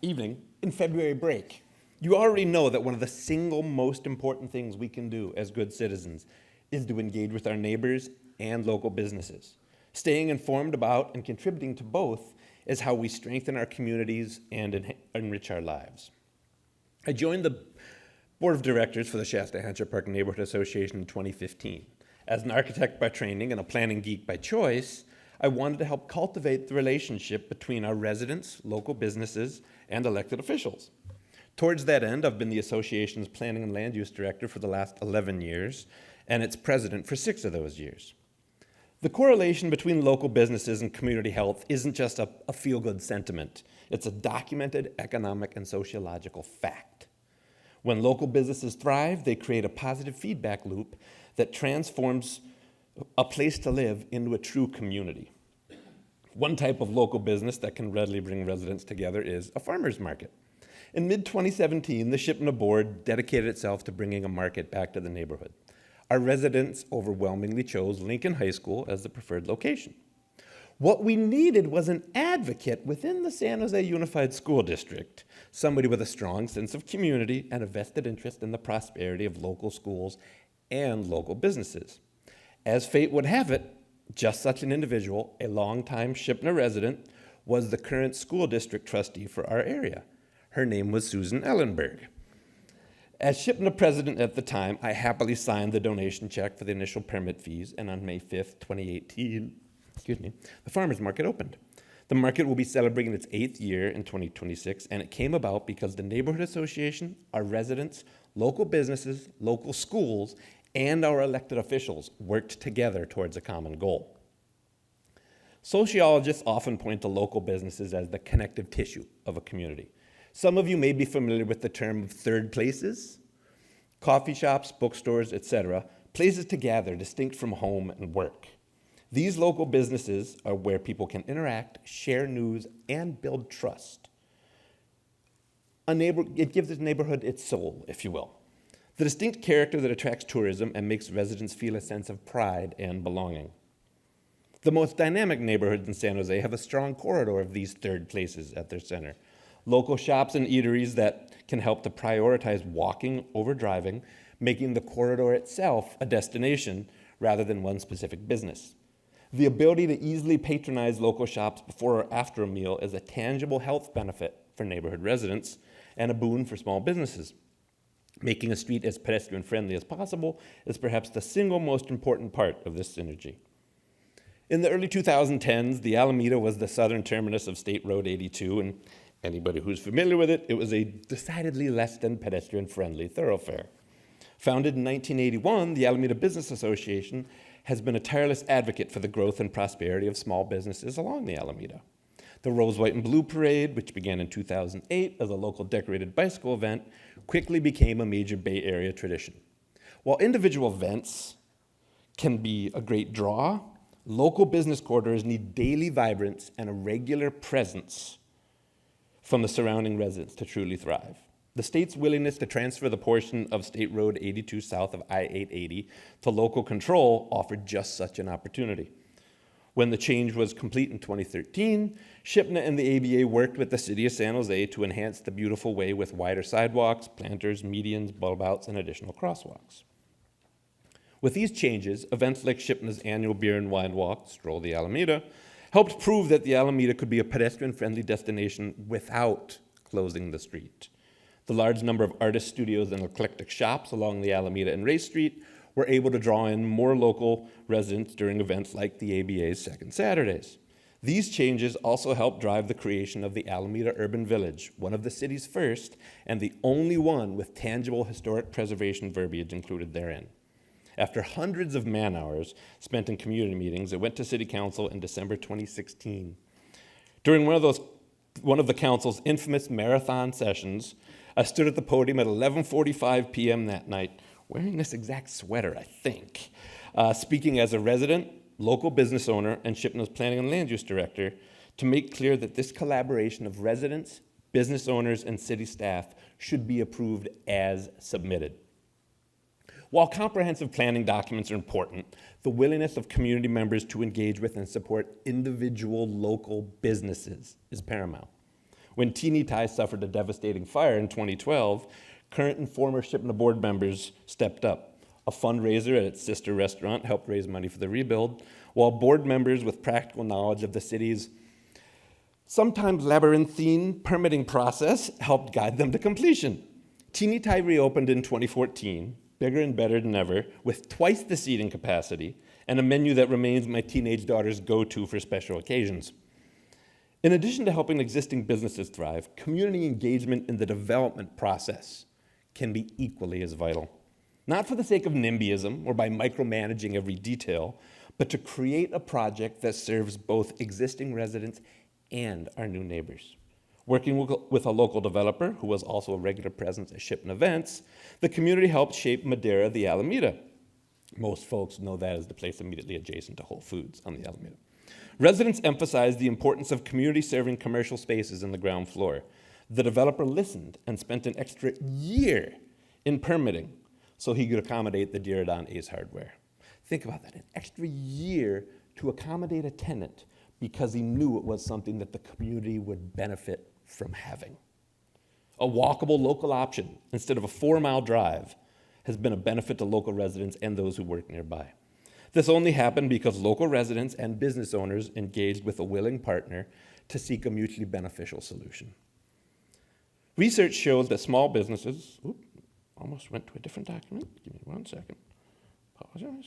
evening in February break. You already know that one of the single most important things we can do as good citizens is to engage with our neighbors and local businesses. Staying informed about and contributing to both is how we strengthen our communities and enrich our lives. I joined the Board of Directors for the Shasta-Hanchett Park Neighborhood Association in 2015. As an architect by training and a planning geek by choice, I wanted to help cultivate the relationship between our residents, local businesses, and elected officials. Towards that end, I've been the association's planning and land use director for the last 11 years, and its president for 6 of those years. The correlation between local businesses and community health isn't just a feel-good sentiment. It's a documented economic and sociological fact. When local businesses thrive, they create a positive feedback loop that transforms a place to live into a true community. One type of local business that can readily bring residents together is a farmer's market. In mid-2017, the Shipna board dedicated itself to bringing a market back to the neighborhood. Our residents overwhelmingly chose Lincoln High School as the preferred location. What we needed was an advocate within the San Jose Unified School District, somebody with a strong sense of community and a vested interest in the prosperity of local schools and local businesses. As fate would have it, just such an individual, a longtime Shipna resident, was the current school district trustee for our area. Her name was Susan Ellenberg. As Shipna president at the time, I happily signed the donation check for the initial permit fees, and on May 5th, 2018, the farmers market opened. The market will be celebrating its 8th year in 2026, and it came about because the neighborhood association, our residents, local businesses, local schools, and our elected officials worked together towards a common goal. Sociologists often point to local businesses as the connective tissue of a community. Some of you may be familiar with the term of third places, coffee shops, bookstores, etc., places to gather distinct from home and work. These local businesses are where people can interact, share news, and build trust. It gives the neighborhood its soul, if you will. The distinct character that attracts tourism and makes residents feel a sense of pride and belonging. The most dynamic neighborhoods in San Jose have a strong corridor of these third places at their center. Local shops and eateries that can help to prioritize walking over driving, making the corridor itself a destination rather than one specific business. The ability to easily patronize local shops before or after a meal is a tangible health benefit for neighborhood residents and a boon for small businesses. Making a street as pedestrian-friendly as possible is perhaps the single most important part of this synergy. In the early 2010s, the Alameda was the southern terminus of State Road 82, and anybody who's familiar with it, it was a decidedly less than pedestrian-friendly thoroughfare. Founded in 1981, the Alameda Business Association has been a tireless advocate for the growth and prosperity of small businesses along the Alameda. The Rose, White, and Blue Parade, which began in 2008 as a local decorated bicycle event, quickly became a major Bay Area tradition. While individual events can be a great draw, local business corridors need daily vibrance and a regular presence from the surrounding residents to truly thrive. The state's willingness to transfer the portion of State Road 82 south of I-880 to local control offered just such an opportunity. When the change was complete in 2013, Shipna and the ABA worked with the city of San Jose to enhance the beautiful way with wider sidewalks, planters, medians, bulb outs, and additional crosswalks. With these changes, events like Shipna's annual beer and wine walk, Stroll the Alameda, helped prove that the Alameda could be a pedestrian-friendly destination without closing the street. The large number of artist studios and eclectic shops along the Alameda and Race Street were able to draw in more local residents during events like the ABA's Second Saturdays. These changes also helped drive the creation of the Alameda Urban Village, one of the city's first and the only one with tangible historic preservation verbiage included therein. After hundreds of man-hours spent in community meetings, it went to City Council in December 2016. During one of the council's infamous marathon sessions, I stood at the podium at 11:45 p.m. that night, wearing this exact sweater, I think, speaking as a resident, local business owner, and Shipna's planning and land use director to make clear that this collaboration of residents, business owners, and city staff should be approved as submitted. While comprehensive planning documents are important, the willingness of community members to engage with and support individual local businesses is paramount. When Teeny Tie suffered a devastating fire in 2012, current and former Shipna board members stepped up. A fundraiser at its sister restaurant helped raise money for the rebuild, while board members with practical knowledge of the city's sometimes labyrinthine permitting process helped guide them to completion. Teeny Tie reopened in 2014, bigger and better than ever, with twice the seating capacity, and a menu that remains my teenage daughter's go-to for special occasions. In addition to helping existing businesses thrive, community engagement in the development process can be equally as vital. Not for the sake of NIMBYism or by micromanaging every detail, but to create a project that serves both existing residents and our new neighbors. Working with a local developer, who was also a regular presence at Shipton events, the community helped shape Madera the Alameda. Most folks know that as the place immediately adjacent to Whole Foods on the Alameda. Residents emphasized the importance of community-serving commercial spaces in the ground floor. The developer listened and spent an extra year in permitting so he could accommodate the Diridon Ace Hardware. Think about that, an extra year to accommodate a tenant because he knew it was something that the community would benefit from having. A walkable local option instead of a 4-mile drive has been a benefit to local residents and those who work nearby. This only happened because local residents and business owners engaged with a willing partner to seek a mutually beneficial solution. Research shows that small businesses, almost went to a different document. Give me 1 second. Apologize.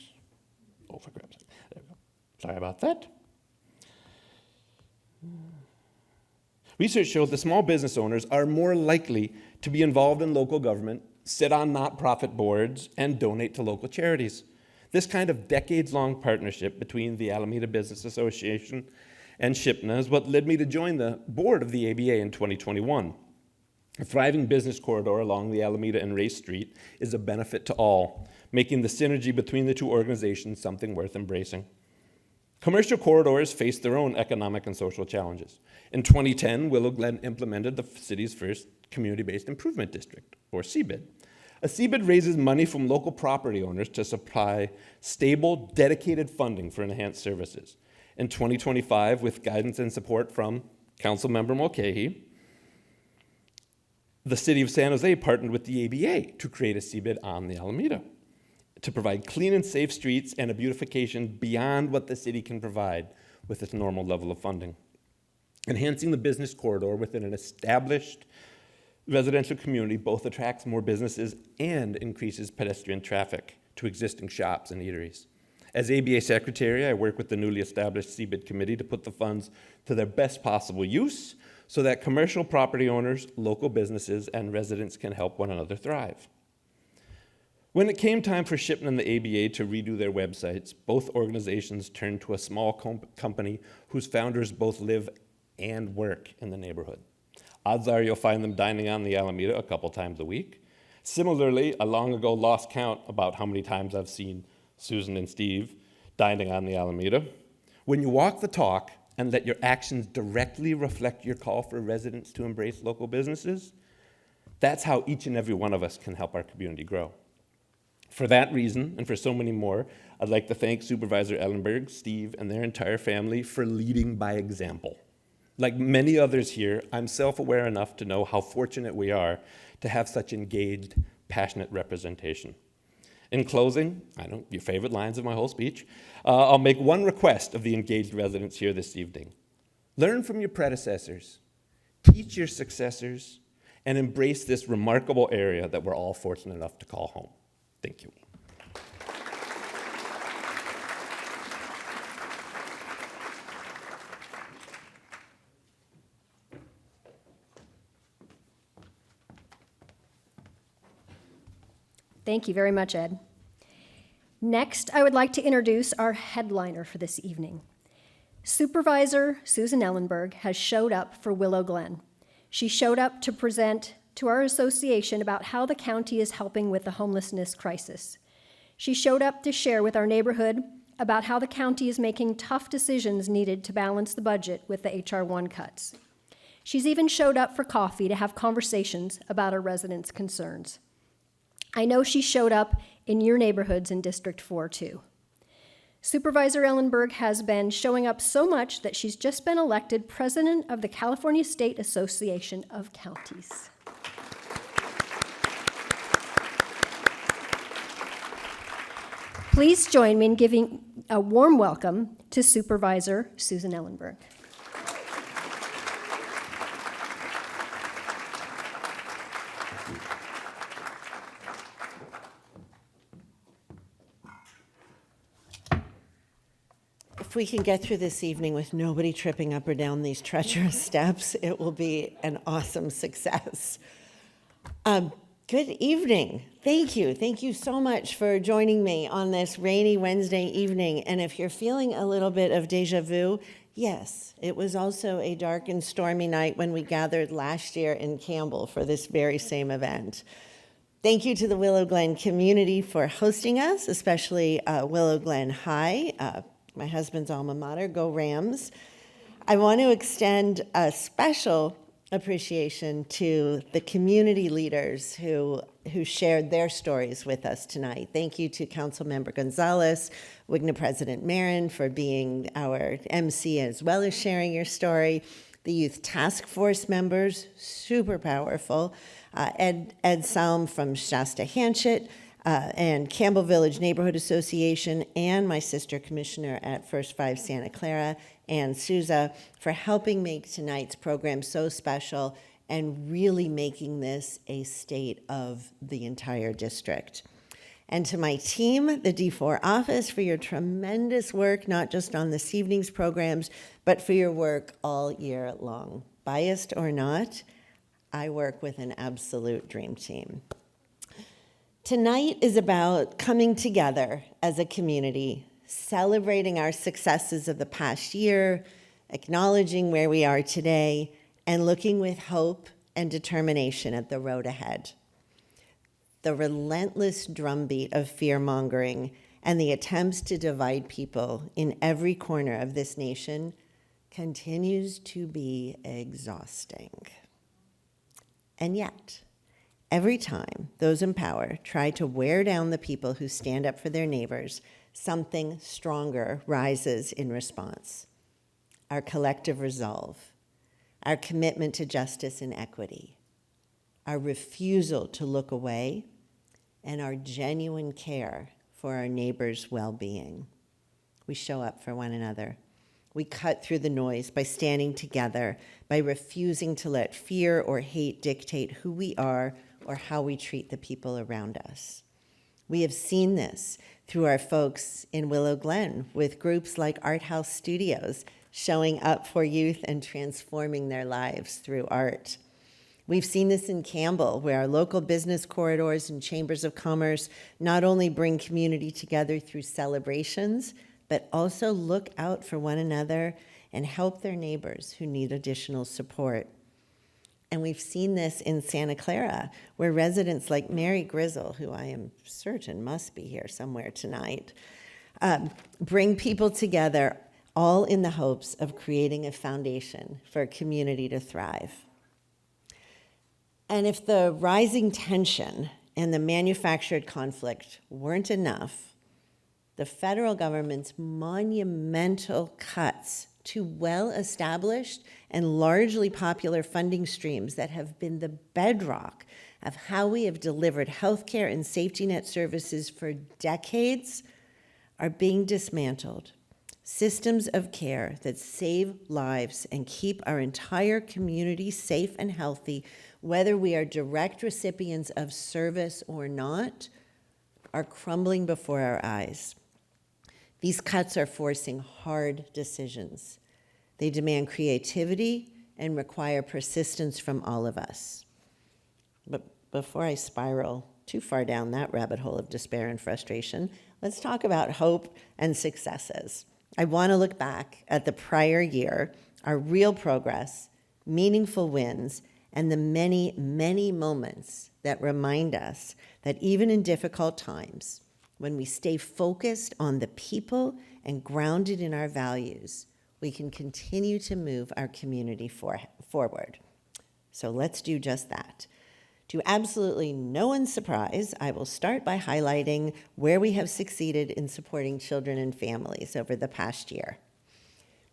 Oh, for grabs sake. There we go. Sorry about that. Research shows that small business owners are more likely to be involved in local government, sit on not-profit boards, and donate to local charities. This kind of decades-long partnership between the Alameda Business Association and SHPNA is what led me to join the board of the ABA in 2021. A thriving business corridor along the Alameda and Race Street is a benefit to all, making the synergy between the two organizations something worth embracing. Commercial corridors face their own economic and social challenges. In 2010, Willow Glen implemented the city's first community-based improvement district, or CBID. A CBID raises money from local property owners to supply stable, dedicated funding for enhanced services. In 2025, with guidance and support from Councilmember Mulcahy, the City of San Jose partnered with the ABA to create a CBID on the Alameda to provide clean and safe streets and a beautification beyond what the city can provide with its normal level of funding. Enhancing the business corridor within an established residential community both attracts more businesses and increases pedestrian traffic to existing shops and eateries. As ABA Secretary, I work with the newly established CBID committee to put the funds to their best possible use so that commercial property owners, local businesses, and residents can help one another thrive. When it came time for SHPNA and the ABA to redo their websites, both organizations turned to a small company whose founders both live and work in the neighborhood. Odds are you'll find them dining on the Alameda a couple times a week. Similarly, I long ago lost count about how many times I've seen Susan and Steve dining on the Alameda. When you walk the talk and let your actions directly reflect your call for residents to embrace local businesses, that's how each and every one of us can help our community grow. For that reason, and for so many more, I'd like to thank Supervisor Ellenberg, Steve, and their entire family for leading by example. Like many others here, I'm self-aware enough to know how fortunate we are to have such engaged, passionate representation. In closing, I know your favorite lines of my whole speech, I'll make one request of the engaged residents here this evening. Learn from your predecessors, teach your successors, and embrace this remarkable area that we're all fortunate enough to call home. Thank you. Thank you very much, Ed. Next, I would like to introduce our headliner for this evening. Supervisor Susan Ellenberg has showed up for Willow Glen. She showed up to present to our association about how the county is helping with the homelessness crisis. She showed up to share with our neighborhood about how the county is making tough decisions needed to balance the budget with the HR 1 cuts. She's even showed up for coffee to have conversations about our residents' concerns. I know she showed up in your neighborhoods in District 4 too. Supervisor Ellenberg has been showing up so much that she's just been elected president of the California State Association of Counties. Please join me in giving a warm welcome to Supervisor Susan Ellenberg. If we can get through this evening with nobody tripping up or down these treacherous steps, it will be an awesome success. Good evening. Thank you. Thank you so much for joining me on this rainy Wednesday evening. And if you're feeling a little bit of deja vu, yes, it was also a dark and stormy night when we gathered last year in Campbell for this very same event. Thank you to the Willow Glen community for hosting us, especially Willow Glen High, my husband's alma mater. Go Rams. I want to extend a special appreciation to the community leaders who shared their stories with us tonight. Thank you to Councilmember Gonzalez, WGNA President Marin for being our MC as well as sharing your story. The Youth Task Force members, super powerful. Ed Salm from Shasta Hanchett, and Campbell Village Neighborhood Association, and my sister commissioner at First Five Santa Clara, Ann Souza, for helping make tonight's program so special and really making this a state of the entire district. And to my team, the D4 office, for your tremendous work, not just on this evening's programs, but for your work all year long. Biased or not, I work with an absolute dream team. Tonight is about coming together as a community, celebrating our successes of the past year, acknowledging where we are today, and looking with hope and determination at the road ahead. The relentless drumbeat of fear-mongering and the attempts to divide people in every corner of this nation continues to be exhausting. And yet, every time those in power try to wear down the people who stand up for their neighbors, something stronger rises in response. Our collective resolve, our commitment to justice and equity, our refusal to look away, and our genuine care for our neighbors' well-being. We show up for one another. We cut through the noise by standing together, by refusing to let fear or hate dictate who we are or how we treat the people around us. We have seen this through our folks in Willow Glen with groups like Art House Studios showing up for youth and transforming their lives through art. We've seen this in Campbell, where our local business corridors and chambers of commerce not only bring community together through celebrations, but also look out for one another and help their neighbors who need additional support. And we've seen this in Santa Clara, where residents like Mary Grizzle, who I am certain must be here somewhere tonight, bring people together, all in the hopes of creating a foundation for a community to thrive. And if the rising tension and the manufactured conflict weren't enough, the federal government's monumental cuts to well-established and largely popular funding streams that have been the bedrock of how we have delivered healthcare and safety net services for decades are being dismantled. Systems of care that save lives and keep our entire community safe and healthy, whether we are direct recipients of service or not, are crumbling before our eyes. These cuts are forcing hard decisions. They demand creativity and require persistence from all of us. But before I spiral too far down that rabbit hole of despair and frustration, let's talk about hope and successes. I want to look back at the prior year, our real progress, meaningful wins, and the many, many moments that remind us that even in difficult times, when we stay focused on the people and grounded in our values, we can continue to move our community forward. So let's do just that. To absolutely no one's surprise, I will start by highlighting where we have succeeded in supporting children and families over the past year.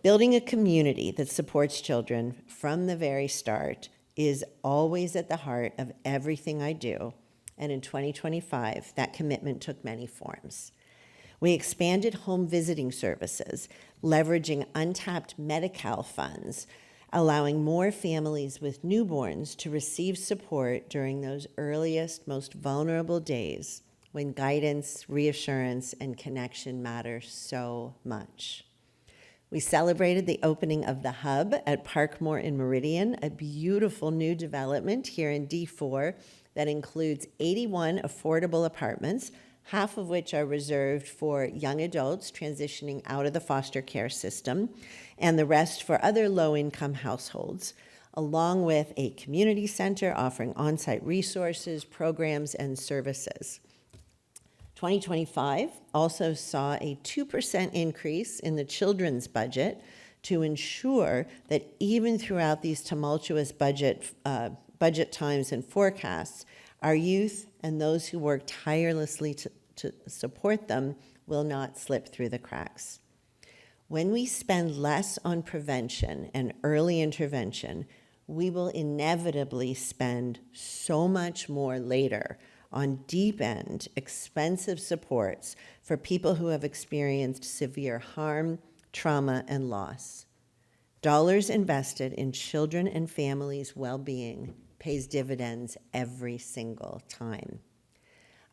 Building a community that supports children from the very start is always at the heart of everything I do, and in 2025, that commitment took many forms. We expanded home visiting services, leveraging untapped Medi-Cal funds, allowing more families with newborns to receive support during those earliest, most vulnerable days when guidance, reassurance, and connection matter so much. We celebrated the opening of the Hub at Parkmore in Meridian, a beautiful new development here in D4 that includes 81 affordable apartments, half of which are reserved for young adults transitioning out of the foster care system, and the rest for other low-income households, along with a community center offering on-site resources, programs, and services. 2025 also saw a 2% increase in the children's budget to ensure that even throughout these tumultuous budget times and forecasts, our youth and those who work tirelessly to support them will not slip through the cracks. When we spend less on prevention and early intervention, we will inevitably spend so much more later on deep-end, expensive supports for people who have experienced severe harm, trauma, and loss. Dollars invested in children and families' well-being pays dividends every single time.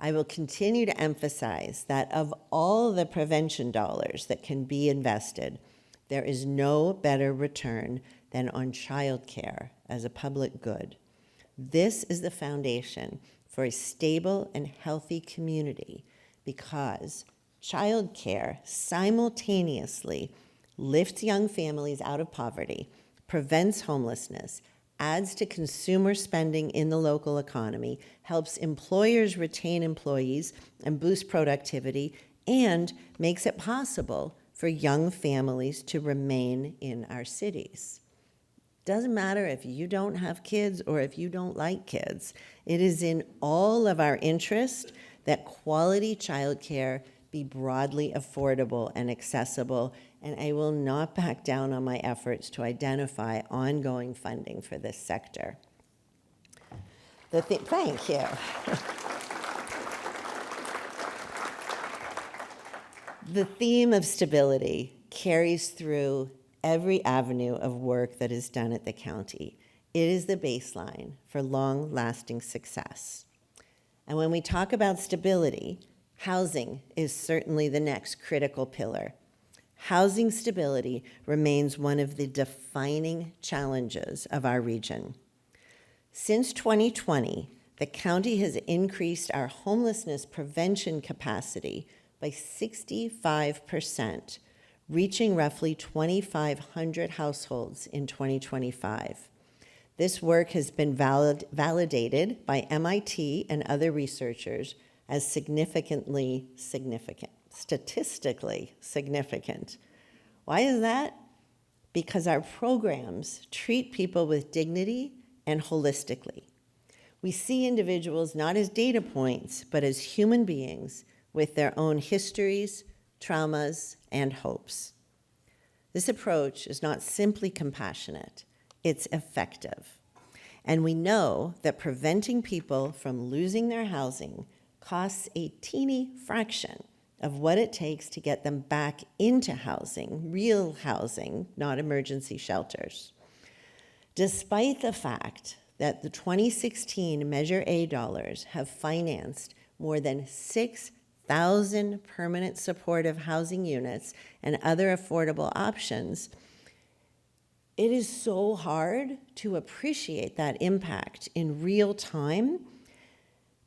I will continue to emphasize that of all the prevention dollars that can be invested, there is no better return than on childcare as a public good. This is the foundation for a stable and healthy community because childcare simultaneously lifts young families out of poverty, prevents homelessness, adds to consumer spending in the local economy, helps employers retain employees and boost productivity, and makes it possible for young families to remain in our cities. Doesn't matter if you don't have kids or if you don't like kids. It is in all of our interest that quality childcare be broadly affordable and accessible, and I will not back down on my efforts to identify ongoing funding for this sector. Thank you. The theme of stability carries through every avenue of work that is done at the county. It is the baseline for long-lasting success. And when we talk about stability, housing is certainly the next critical pillar. Housing stability remains one of the defining challenges of our region. Since 2020, the county has increased our homelessness prevention capacity by 65%, reaching roughly 2,500 households in 2025. This work has been validated by MIT and other researchers as statistically significant. Why is that? Because our programs treat people with dignity and holistically. We see individuals not as data points, but as human beings with their own histories, traumas, and hopes. This approach is not simply compassionate, it's effective. And we know that preventing people from losing their housing costs a teeny fraction of what it takes to get them back into housing, real housing, not emergency shelters. Despite the fact that the 2016 Measure A dollars have financed more than 6,000 permanent supportive housing units and other affordable options, it is so hard to appreciate that impact in real time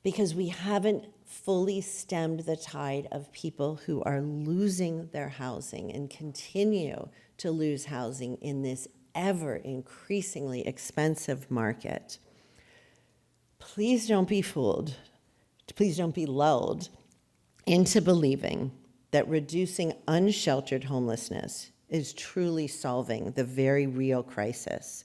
because we haven't fully stemmed the tide of people who are losing their housing and continue to lose housing in this ever increasingly expensive market. Please don't be fooled. Please don't be lulled into believing that reducing unsheltered homelessness is truly solving the very real crisis.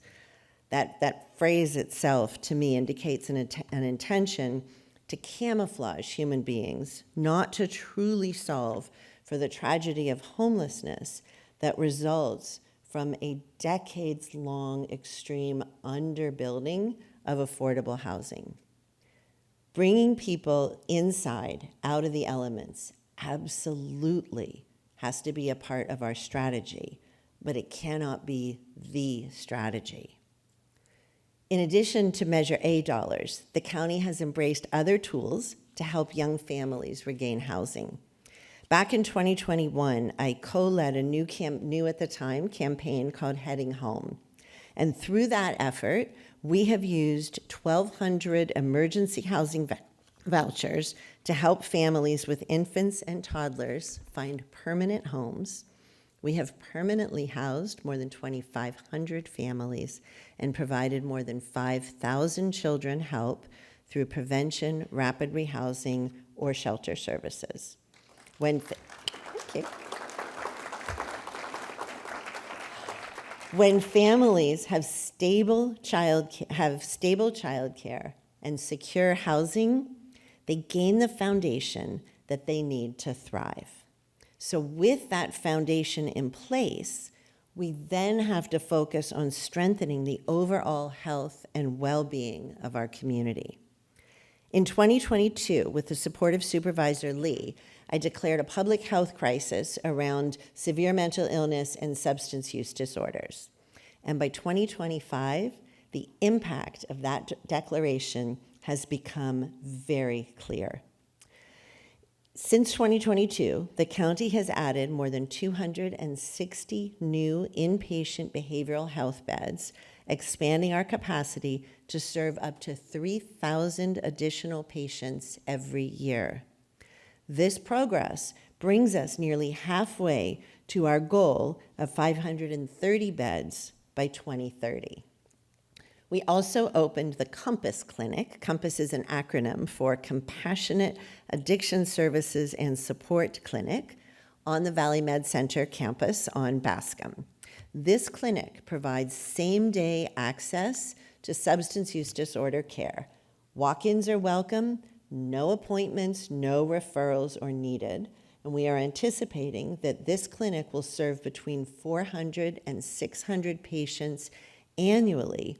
That phrase itself, to me, indicates an intention to camouflage human beings, not to truly solve for the tragedy of homelessness that results from a decades-long extreme underbuilding of affordable housing. Bringing people inside, out of the elements, absolutely has to be a part of our strategy, but it cannot be the strategy. In addition to Measure A dollars, the county has embraced other tools to help young families regain housing. Back in 2021, I co-led a new at the time campaign called Heading Home. And through that effort, we have used 1,200 emergency housing vouchers to help families with infants and toddlers find permanent homes. We have permanently housed more than 2,500 families and provided more than 5,000 children help through prevention, rapid rehousing, or shelter services. Thank you. When families have stable childcare and secure housing, they gain the foundation that they need to thrive. So with that foundation in place, we then have to focus on strengthening the overall health and well-being of our community. In 2022, with the support of Supervisor Lee, I declared a public health crisis around severe mental illness and substance use disorders. And by 2025, the impact of that declaration has become very clear. Since 2022, the county has added more than 260 new inpatient behavioral health beds, expanding our capacity to serve up to 3,000 additional patients every year. This progress brings us nearly halfway to our goal of 530 beds by 2030. We also opened the COMPASS Clinic. COMPASS is an acronym for Compassionate Addiction Services and Support Clinic on the Valley Med Center campus on Bascom. This clinic provides same-day access to substance use disorder care. Walk-ins are welcome, no appointments, no referrals are needed, and we are anticipating that this clinic will serve between 400 and 600 patients annually,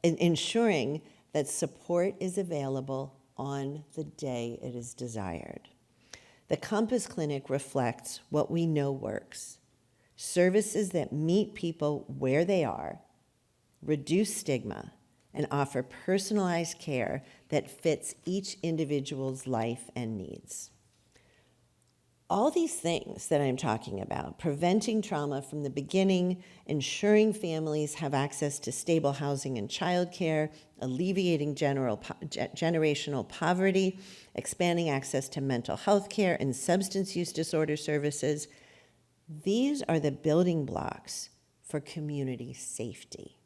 ensuring that support is available on the day it is desired. The COMPASS Clinic reflects what we know works: services that meet people where they are, reduce stigma, and offer personalized care that fits each individual's life and needs. All these things that I'm talking about, preventing trauma from the beginning, ensuring families have access to stable housing and childcare, alleviating generational poverty, expanding access to mental health care and substance use disorder services, these are the building blocks for community safety.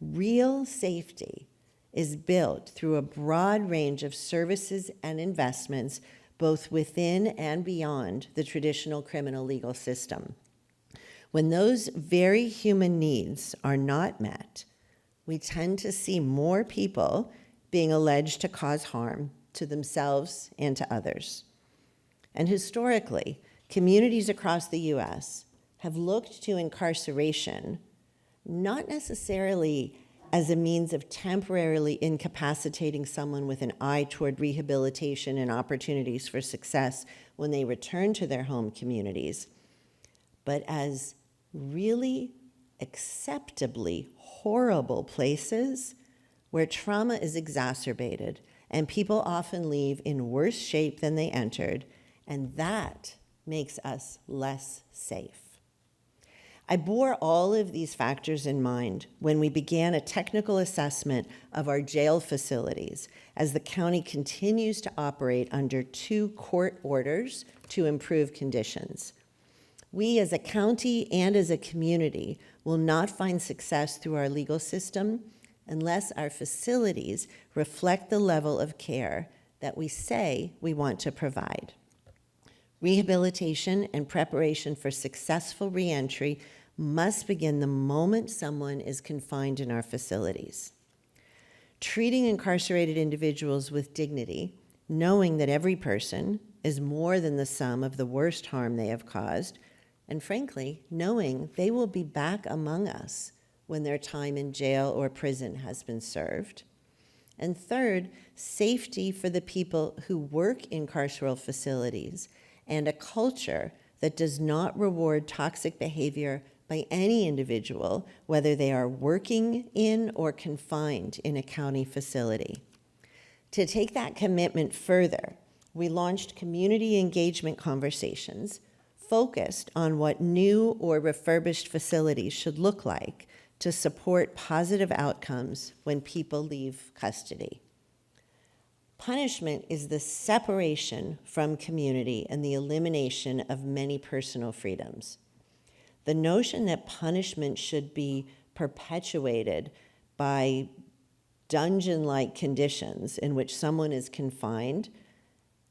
Real safety is built through a broad range of services and investments, both within and beyond the traditional criminal legal system. When those very human needs are not met, we tend to see more people being alleged to cause harm to themselves and to others. And historically, communities across the US have looked to incarceration not necessarily as a means of temporarily incapacitating someone with an eye toward rehabilitation and opportunities for success when they return to their home communities, but as really acceptably horrible places where trauma is exacerbated and people often leave in worse shape than they entered, and that makes us less safe. I bore all of these factors in mind when we began a technical assessment of our jail facilities as the county continues to operate under 2 court orders to improve conditions. We as a county and as a community will not find success through our legal system unless our facilities reflect the level of care that we say we want to provide. Rehabilitation and preparation for successful reentry must begin the moment someone is confined in our facilities. Treating incarcerated individuals with dignity, knowing that every person is more than the sum of the worst harm they have caused, and frankly, knowing they will be back among us when their time in jail or prison has been served. And third, safety for the people who work in carceral facilities and a culture that does not reward toxic behavior by any individual, whether they are working in or confined in a county facility. To take that commitment further, we launched community engagement conversations focused on what new or refurbished facilities should look like to support positive outcomes when people leave custody. Punishment is the separation from community and the elimination of many personal freedoms. The notion that punishment should be perpetuated by dungeon-like conditions in which someone is confined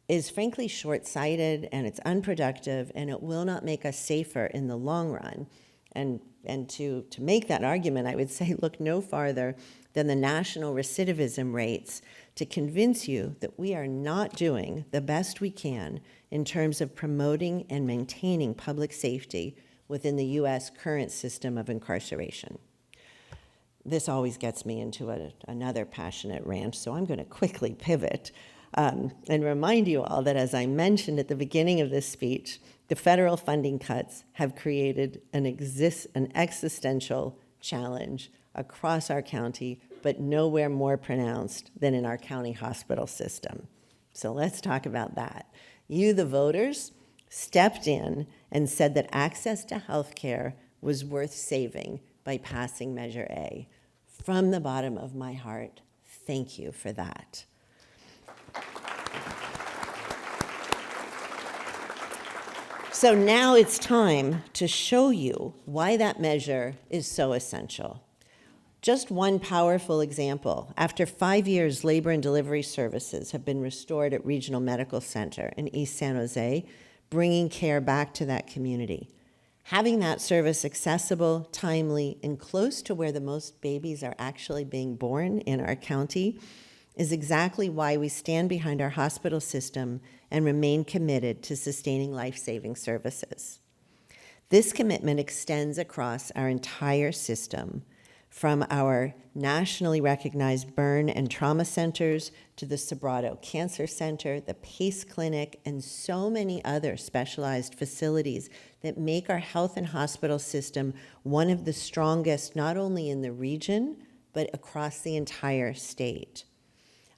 is frankly short-sighted, and it's unproductive, and it will not make us safer in the long run. And to make that argument, I would say look no farther than the national recidivism rates to convince you that we are not doing the best we can in terms of promoting and maintaining public safety within the U.S. current system of incarceration. This always gets me into another passionate rant, so I'm going to quickly pivot and remind you all that, as I mentioned at the beginning of this speech, the federal funding cuts have created an existential challenge across our county, but nowhere more pronounced than in our county hospital system. So let's talk about that. You, the voters, stepped in and said that access to health care was worth saving by passing Measure A. From the bottom of my heart, thank you for that. So now it's time to show you why that measure is so essential. Just one powerful example. After 5 years, labor and delivery services have been restored at Regional Medical Center in East San Jose, bringing care back to that community. Having that service accessible, timely, and close to where the most babies are actually being born in our county is exactly why we stand behind our hospital system and remain committed to sustaining life-saving services. This commitment extends across our entire system, from our nationally recognized burn and trauma centers to the Sobrato Cancer Center, the PACE Clinic, and so many other specialized facilities that make our health and hospital system one of the strongest, not only in the region, but across the entire state.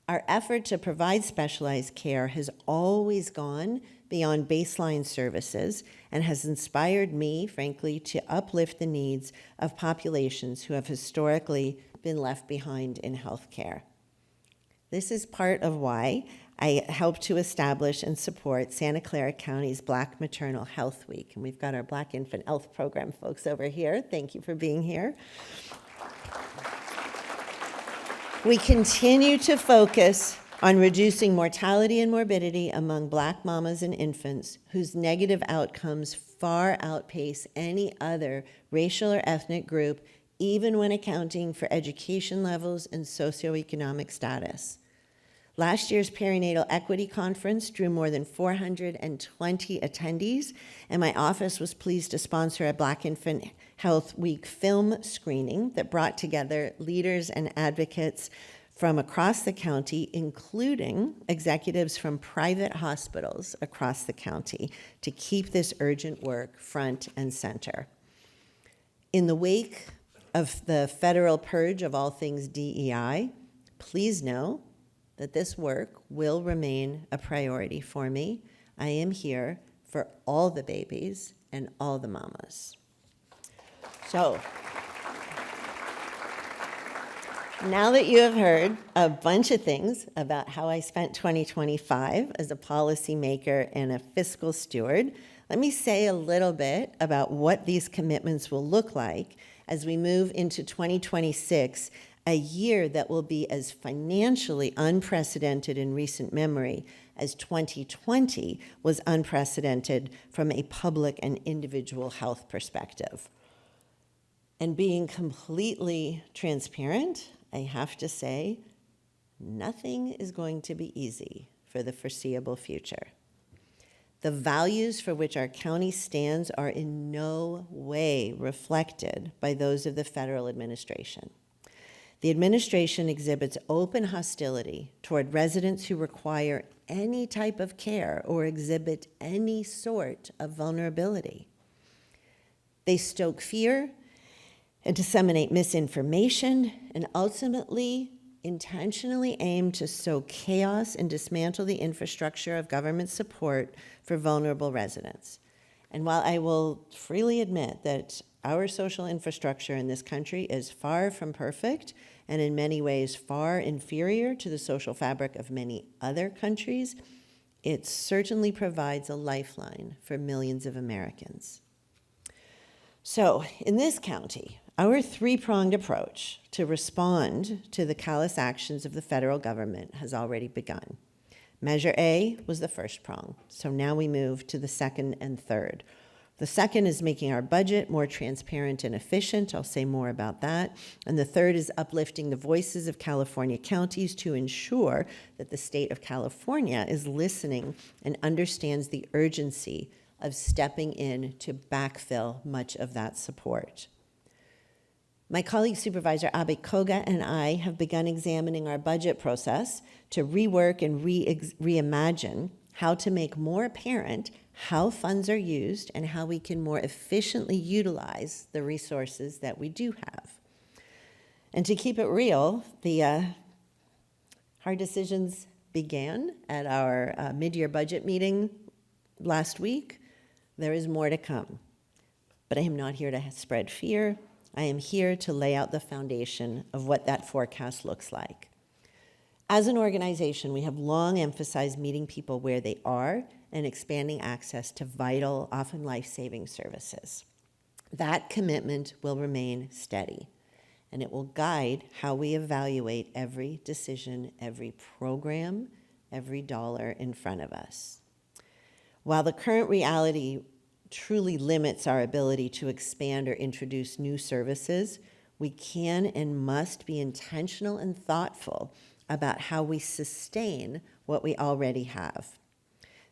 Our effort to provide specialized care has always gone beyond baseline services and has inspired me, frankly, to uplift the needs of populations who have historically been left behind in healthcare. This is part of why I helped to establish and support Santa Clara County's Black Maternal Health Week. And we've got our Black Infant Health Program folks over here. Thank you for being here. We continue to focus on reducing mortality and morbidity among Black mamas and infants whose negative outcomes far outpace any other racial or ethnic group, even when accounting for education levels and socioeconomic status. Last year's Perinatal Equity Conference drew more than 420 attendees, and my office was pleased to sponsor a Black Infant Health Week film screening that brought together leaders and advocates from across the county, including executives from private hospitals across the county, to keep this urgent work front and center. In the wake of the federal purge of all things DEI, please know that this work will remain a priority for me. I am here for all the babies and all the mamas. So, now that you have heard a bunch of things about how I spent 2025 as a policymaker and a fiscal steward, let me say a little bit about what these commitments will look like as we move into 2026, a year that will be as financially unprecedented in recent memory as 2020 was unprecedented from a public and individual health perspective. And being completely transparent, I have to say, nothing is going to be easy for the foreseeable future. The values for which our county stands are in no way reflected by those of the federal administration. The administration exhibits open hostility toward residents who require any type of care or exhibit any sort of vulnerability. They stoke fear and disseminate misinformation, and ultimately intentionally aim to sow chaos and dismantle the infrastructure of government support for vulnerable residents. And while I will freely admit that our social infrastructure in this country is far from perfect and in many ways far inferior to the social fabric of many other countries, it certainly provides a lifeline for millions of Americans. So, in this county, our three-pronged approach to respond to the callous actions of the federal government has already begun. Measure A was the first prong, so now we move to the second and third. The second is making our budget more transparent and efficient. I'll say more about that. And the third is uplifting the voices of California counties to ensure that the state of California is listening and understands the urgency of stepping in to backfill much of that support. My colleague Supervisor Abe Koga and I have begun examining our budget process to rework and reimagine how to make more apparent how funds are used and how we can more efficiently utilize the resources that we do have. And to keep it real, the hard decisions began at our mid-year budget meeting last week. There is more to come. But I am not here to spread fear. I am here to lay out the foundation of what that forecast looks like. As an organization, we have long emphasized meeting people where they are and expanding access to vital, often life-saving services. That commitment will remain steady, and it will guide how we evaluate every decision, every program, every dollar in front of us. While the current reality truly limits our ability to expand or introduce new services, we can and must be intentional and thoughtful about how we sustain what we already have.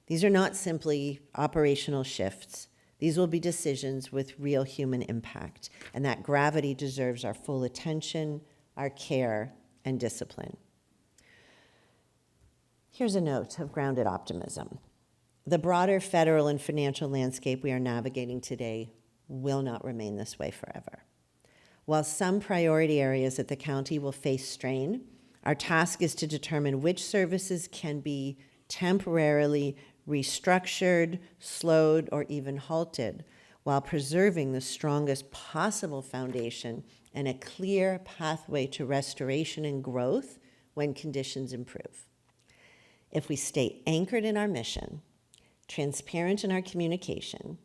These are not simply operational shifts. These will be decisions with real human impact, and that gravity deserves our full attention, our care, and discipline. Here's a note of grounded optimism. The broader federal and financial landscape we are navigating today will not remain this way forever. While some priority areas at the county will face strain, our task is to determine which services can be temporarily restructured, slowed, or even halted, while preserving the strongest possible foundation and a clear pathway to restoration and growth when conditions improve. If we stay anchored in our mission, transparent in our communication,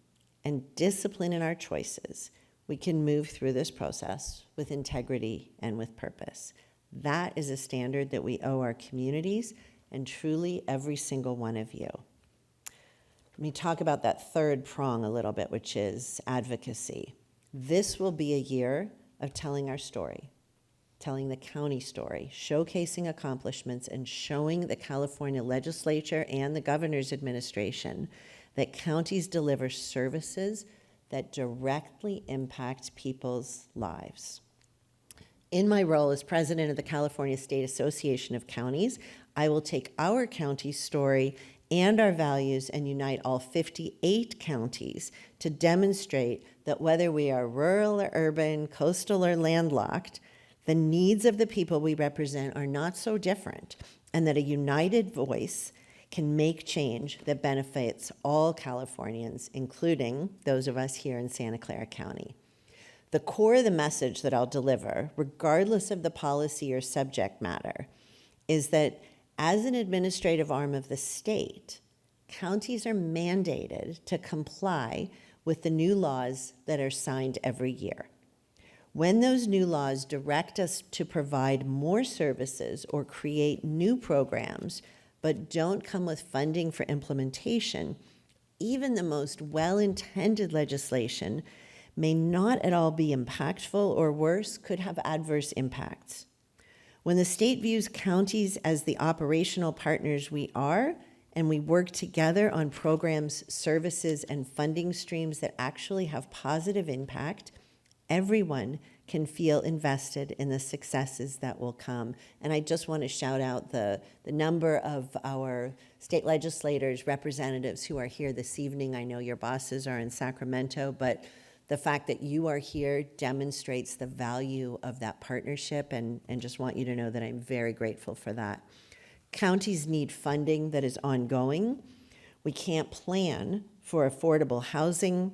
and disciplined in our choices, we can move through this process with integrity and with purpose. That is a standard that we owe our communities and truly every single one of you. Let me talk about that third prong a little bit, which is advocacy. This will be a year of telling our story, telling the county story, showcasing accomplishments, and showing the California legislature and the governor's administration that counties deliver services that directly impact people's lives. In my role as president of the California State Association of Counties, I will take our county's story and our values and unite all 58 counties to demonstrate that whether we are rural or urban, coastal or landlocked, the needs of the people we represent are not so different, and that a united voice can make change that benefits all Californians, including those of us here in Santa Clara County. The core of the message that I'll deliver, regardless of the policy or subject matter, is that as an administrative arm of the state, counties are mandated to comply with the new laws that are signed every year. When those new laws direct us to provide more services or create new programs, but don't come with funding for implementation, even the most well-intended legislation may not at all be impactful, or worse, could have adverse impacts. When the state views counties as the operational partners we are, and we work together on programs, services, and funding streams that actually have positive impact, everyone can feel invested in the successes that will come. And I just want to shout out the number of our state legislators, representatives who are here this evening. I know your bosses are in Sacramento, but The fact that you are here demonstrates the value of that partnership, and just want you to know that I'm very grateful for that. Counties need funding that is ongoing. We can't plan for affordable housing,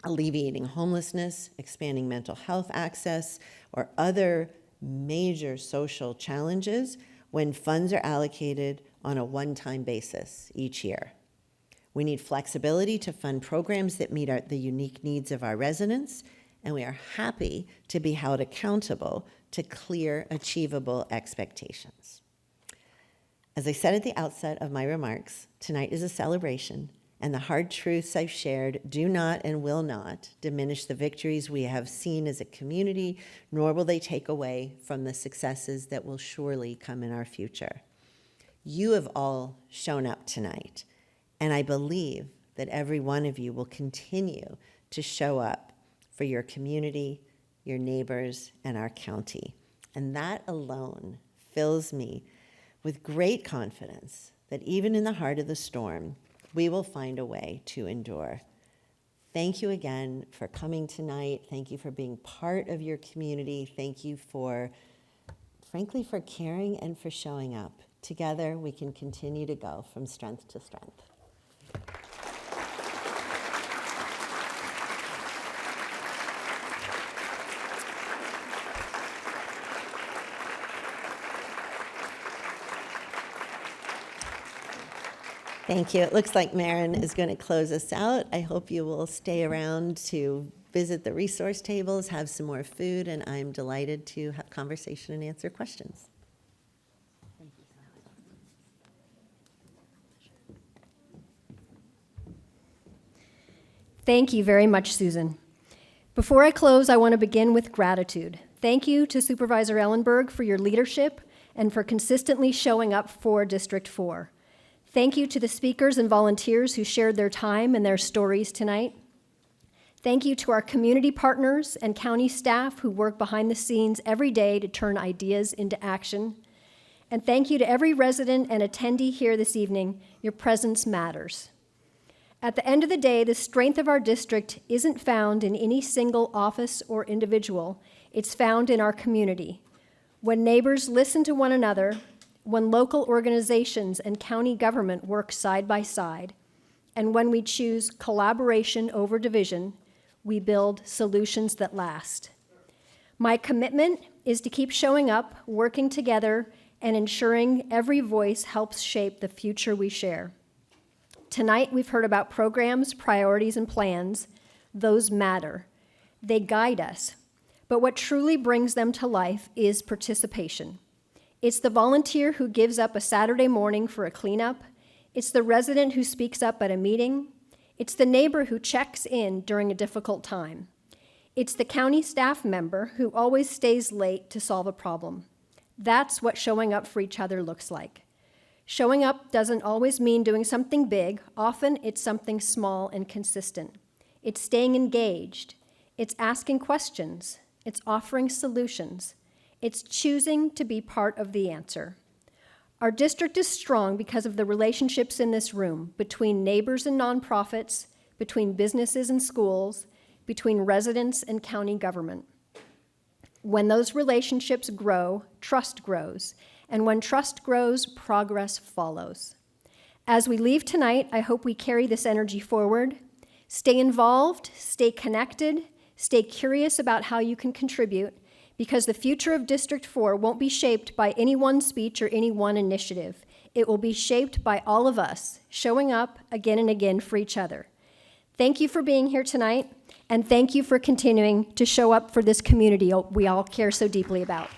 alleviating homelessness, expanding mental health access, or other major social challenges when funds are allocated on a one-time basis each year. We need flexibility to fund programs that meet the unique needs of our residents, and we are happy to be held accountable to clear, achievable expectations. As I said at the outset of my remarks, tonight is a celebration, and the hard truths I've shared do not and will not diminish the victories we have seen as a community, nor will they take away from the successes that will surely come in our future. You have all shown up tonight, and I believe that every one of you will continue to show up for your community, your neighbors, and our county. And that alone fills me with great confidence that even in the heart of the storm, we will find a way to endure. Thank you again for coming tonight. Thank you for being part of your community. Thank you for, frankly, for caring and for showing up. Together, we can continue to go from strength to strength. Thank you. It looks like Maren is going to close us out. I hope you will stay around to visit the resource tables, have some more food, and I'm delighted to have conversation and answer questions. Thank you very much, Susan. Before I close, I want to begin with gratitude. Thank you to Supervisor Ellenberg for your leadership and for consistently showing up for District 4. Thank you to the speakers and volunteers who shared their time and their stories tonight. Thank you to our community partners and county staff who work behind the scenes every day to turn ideas into action. And thank you to every resident and attendee here this evening. Your presence matters. At the end of the day, the strength of our district isn't found in any single office or individual. It's found in our community. When neighbors listen to one another, when local organizations and county government work side by side, and when we choose collaboration over division, we build solutions that last. My commitment is to keep showing up, working together, and ensuring every voice helps shape the future we share. Tonight, we've heard about programs, priorities, and plans. Those matter. They guide us. But what truly brings them to life is participation. It's the volunteer who gives up a Saturday morning for a cleanup. It's the resident who speaks up at a meeting. It's the neighbor who checks in during a difficult time. It's the county staff member who always stays late to solve a problem. That's what showing up for each other looks like. Showing up doesn't always mean doing something big. Often it's something small and consistent. It's staying engaged. It's asking questions. It's offering solutions. It's choosing to be part of the answer. Our district is strong because of the relationships in this room between neighbors and nonprofits, between businesses and schools, between residents and county government. When those relationships grow, trust grows. And when trust grows, progress follows. As we leave tonight, I hope we carry this energy forward. Stay involved, stay connected, stay curious about how you can contribute, because the future of District 4 won't be shaped by any one speech or any one initiative. It will be shaped by all of us, showing up again and again for each other. Thank you for being here tonight, and thank you for continuing to show up for this community we all care so deeply about.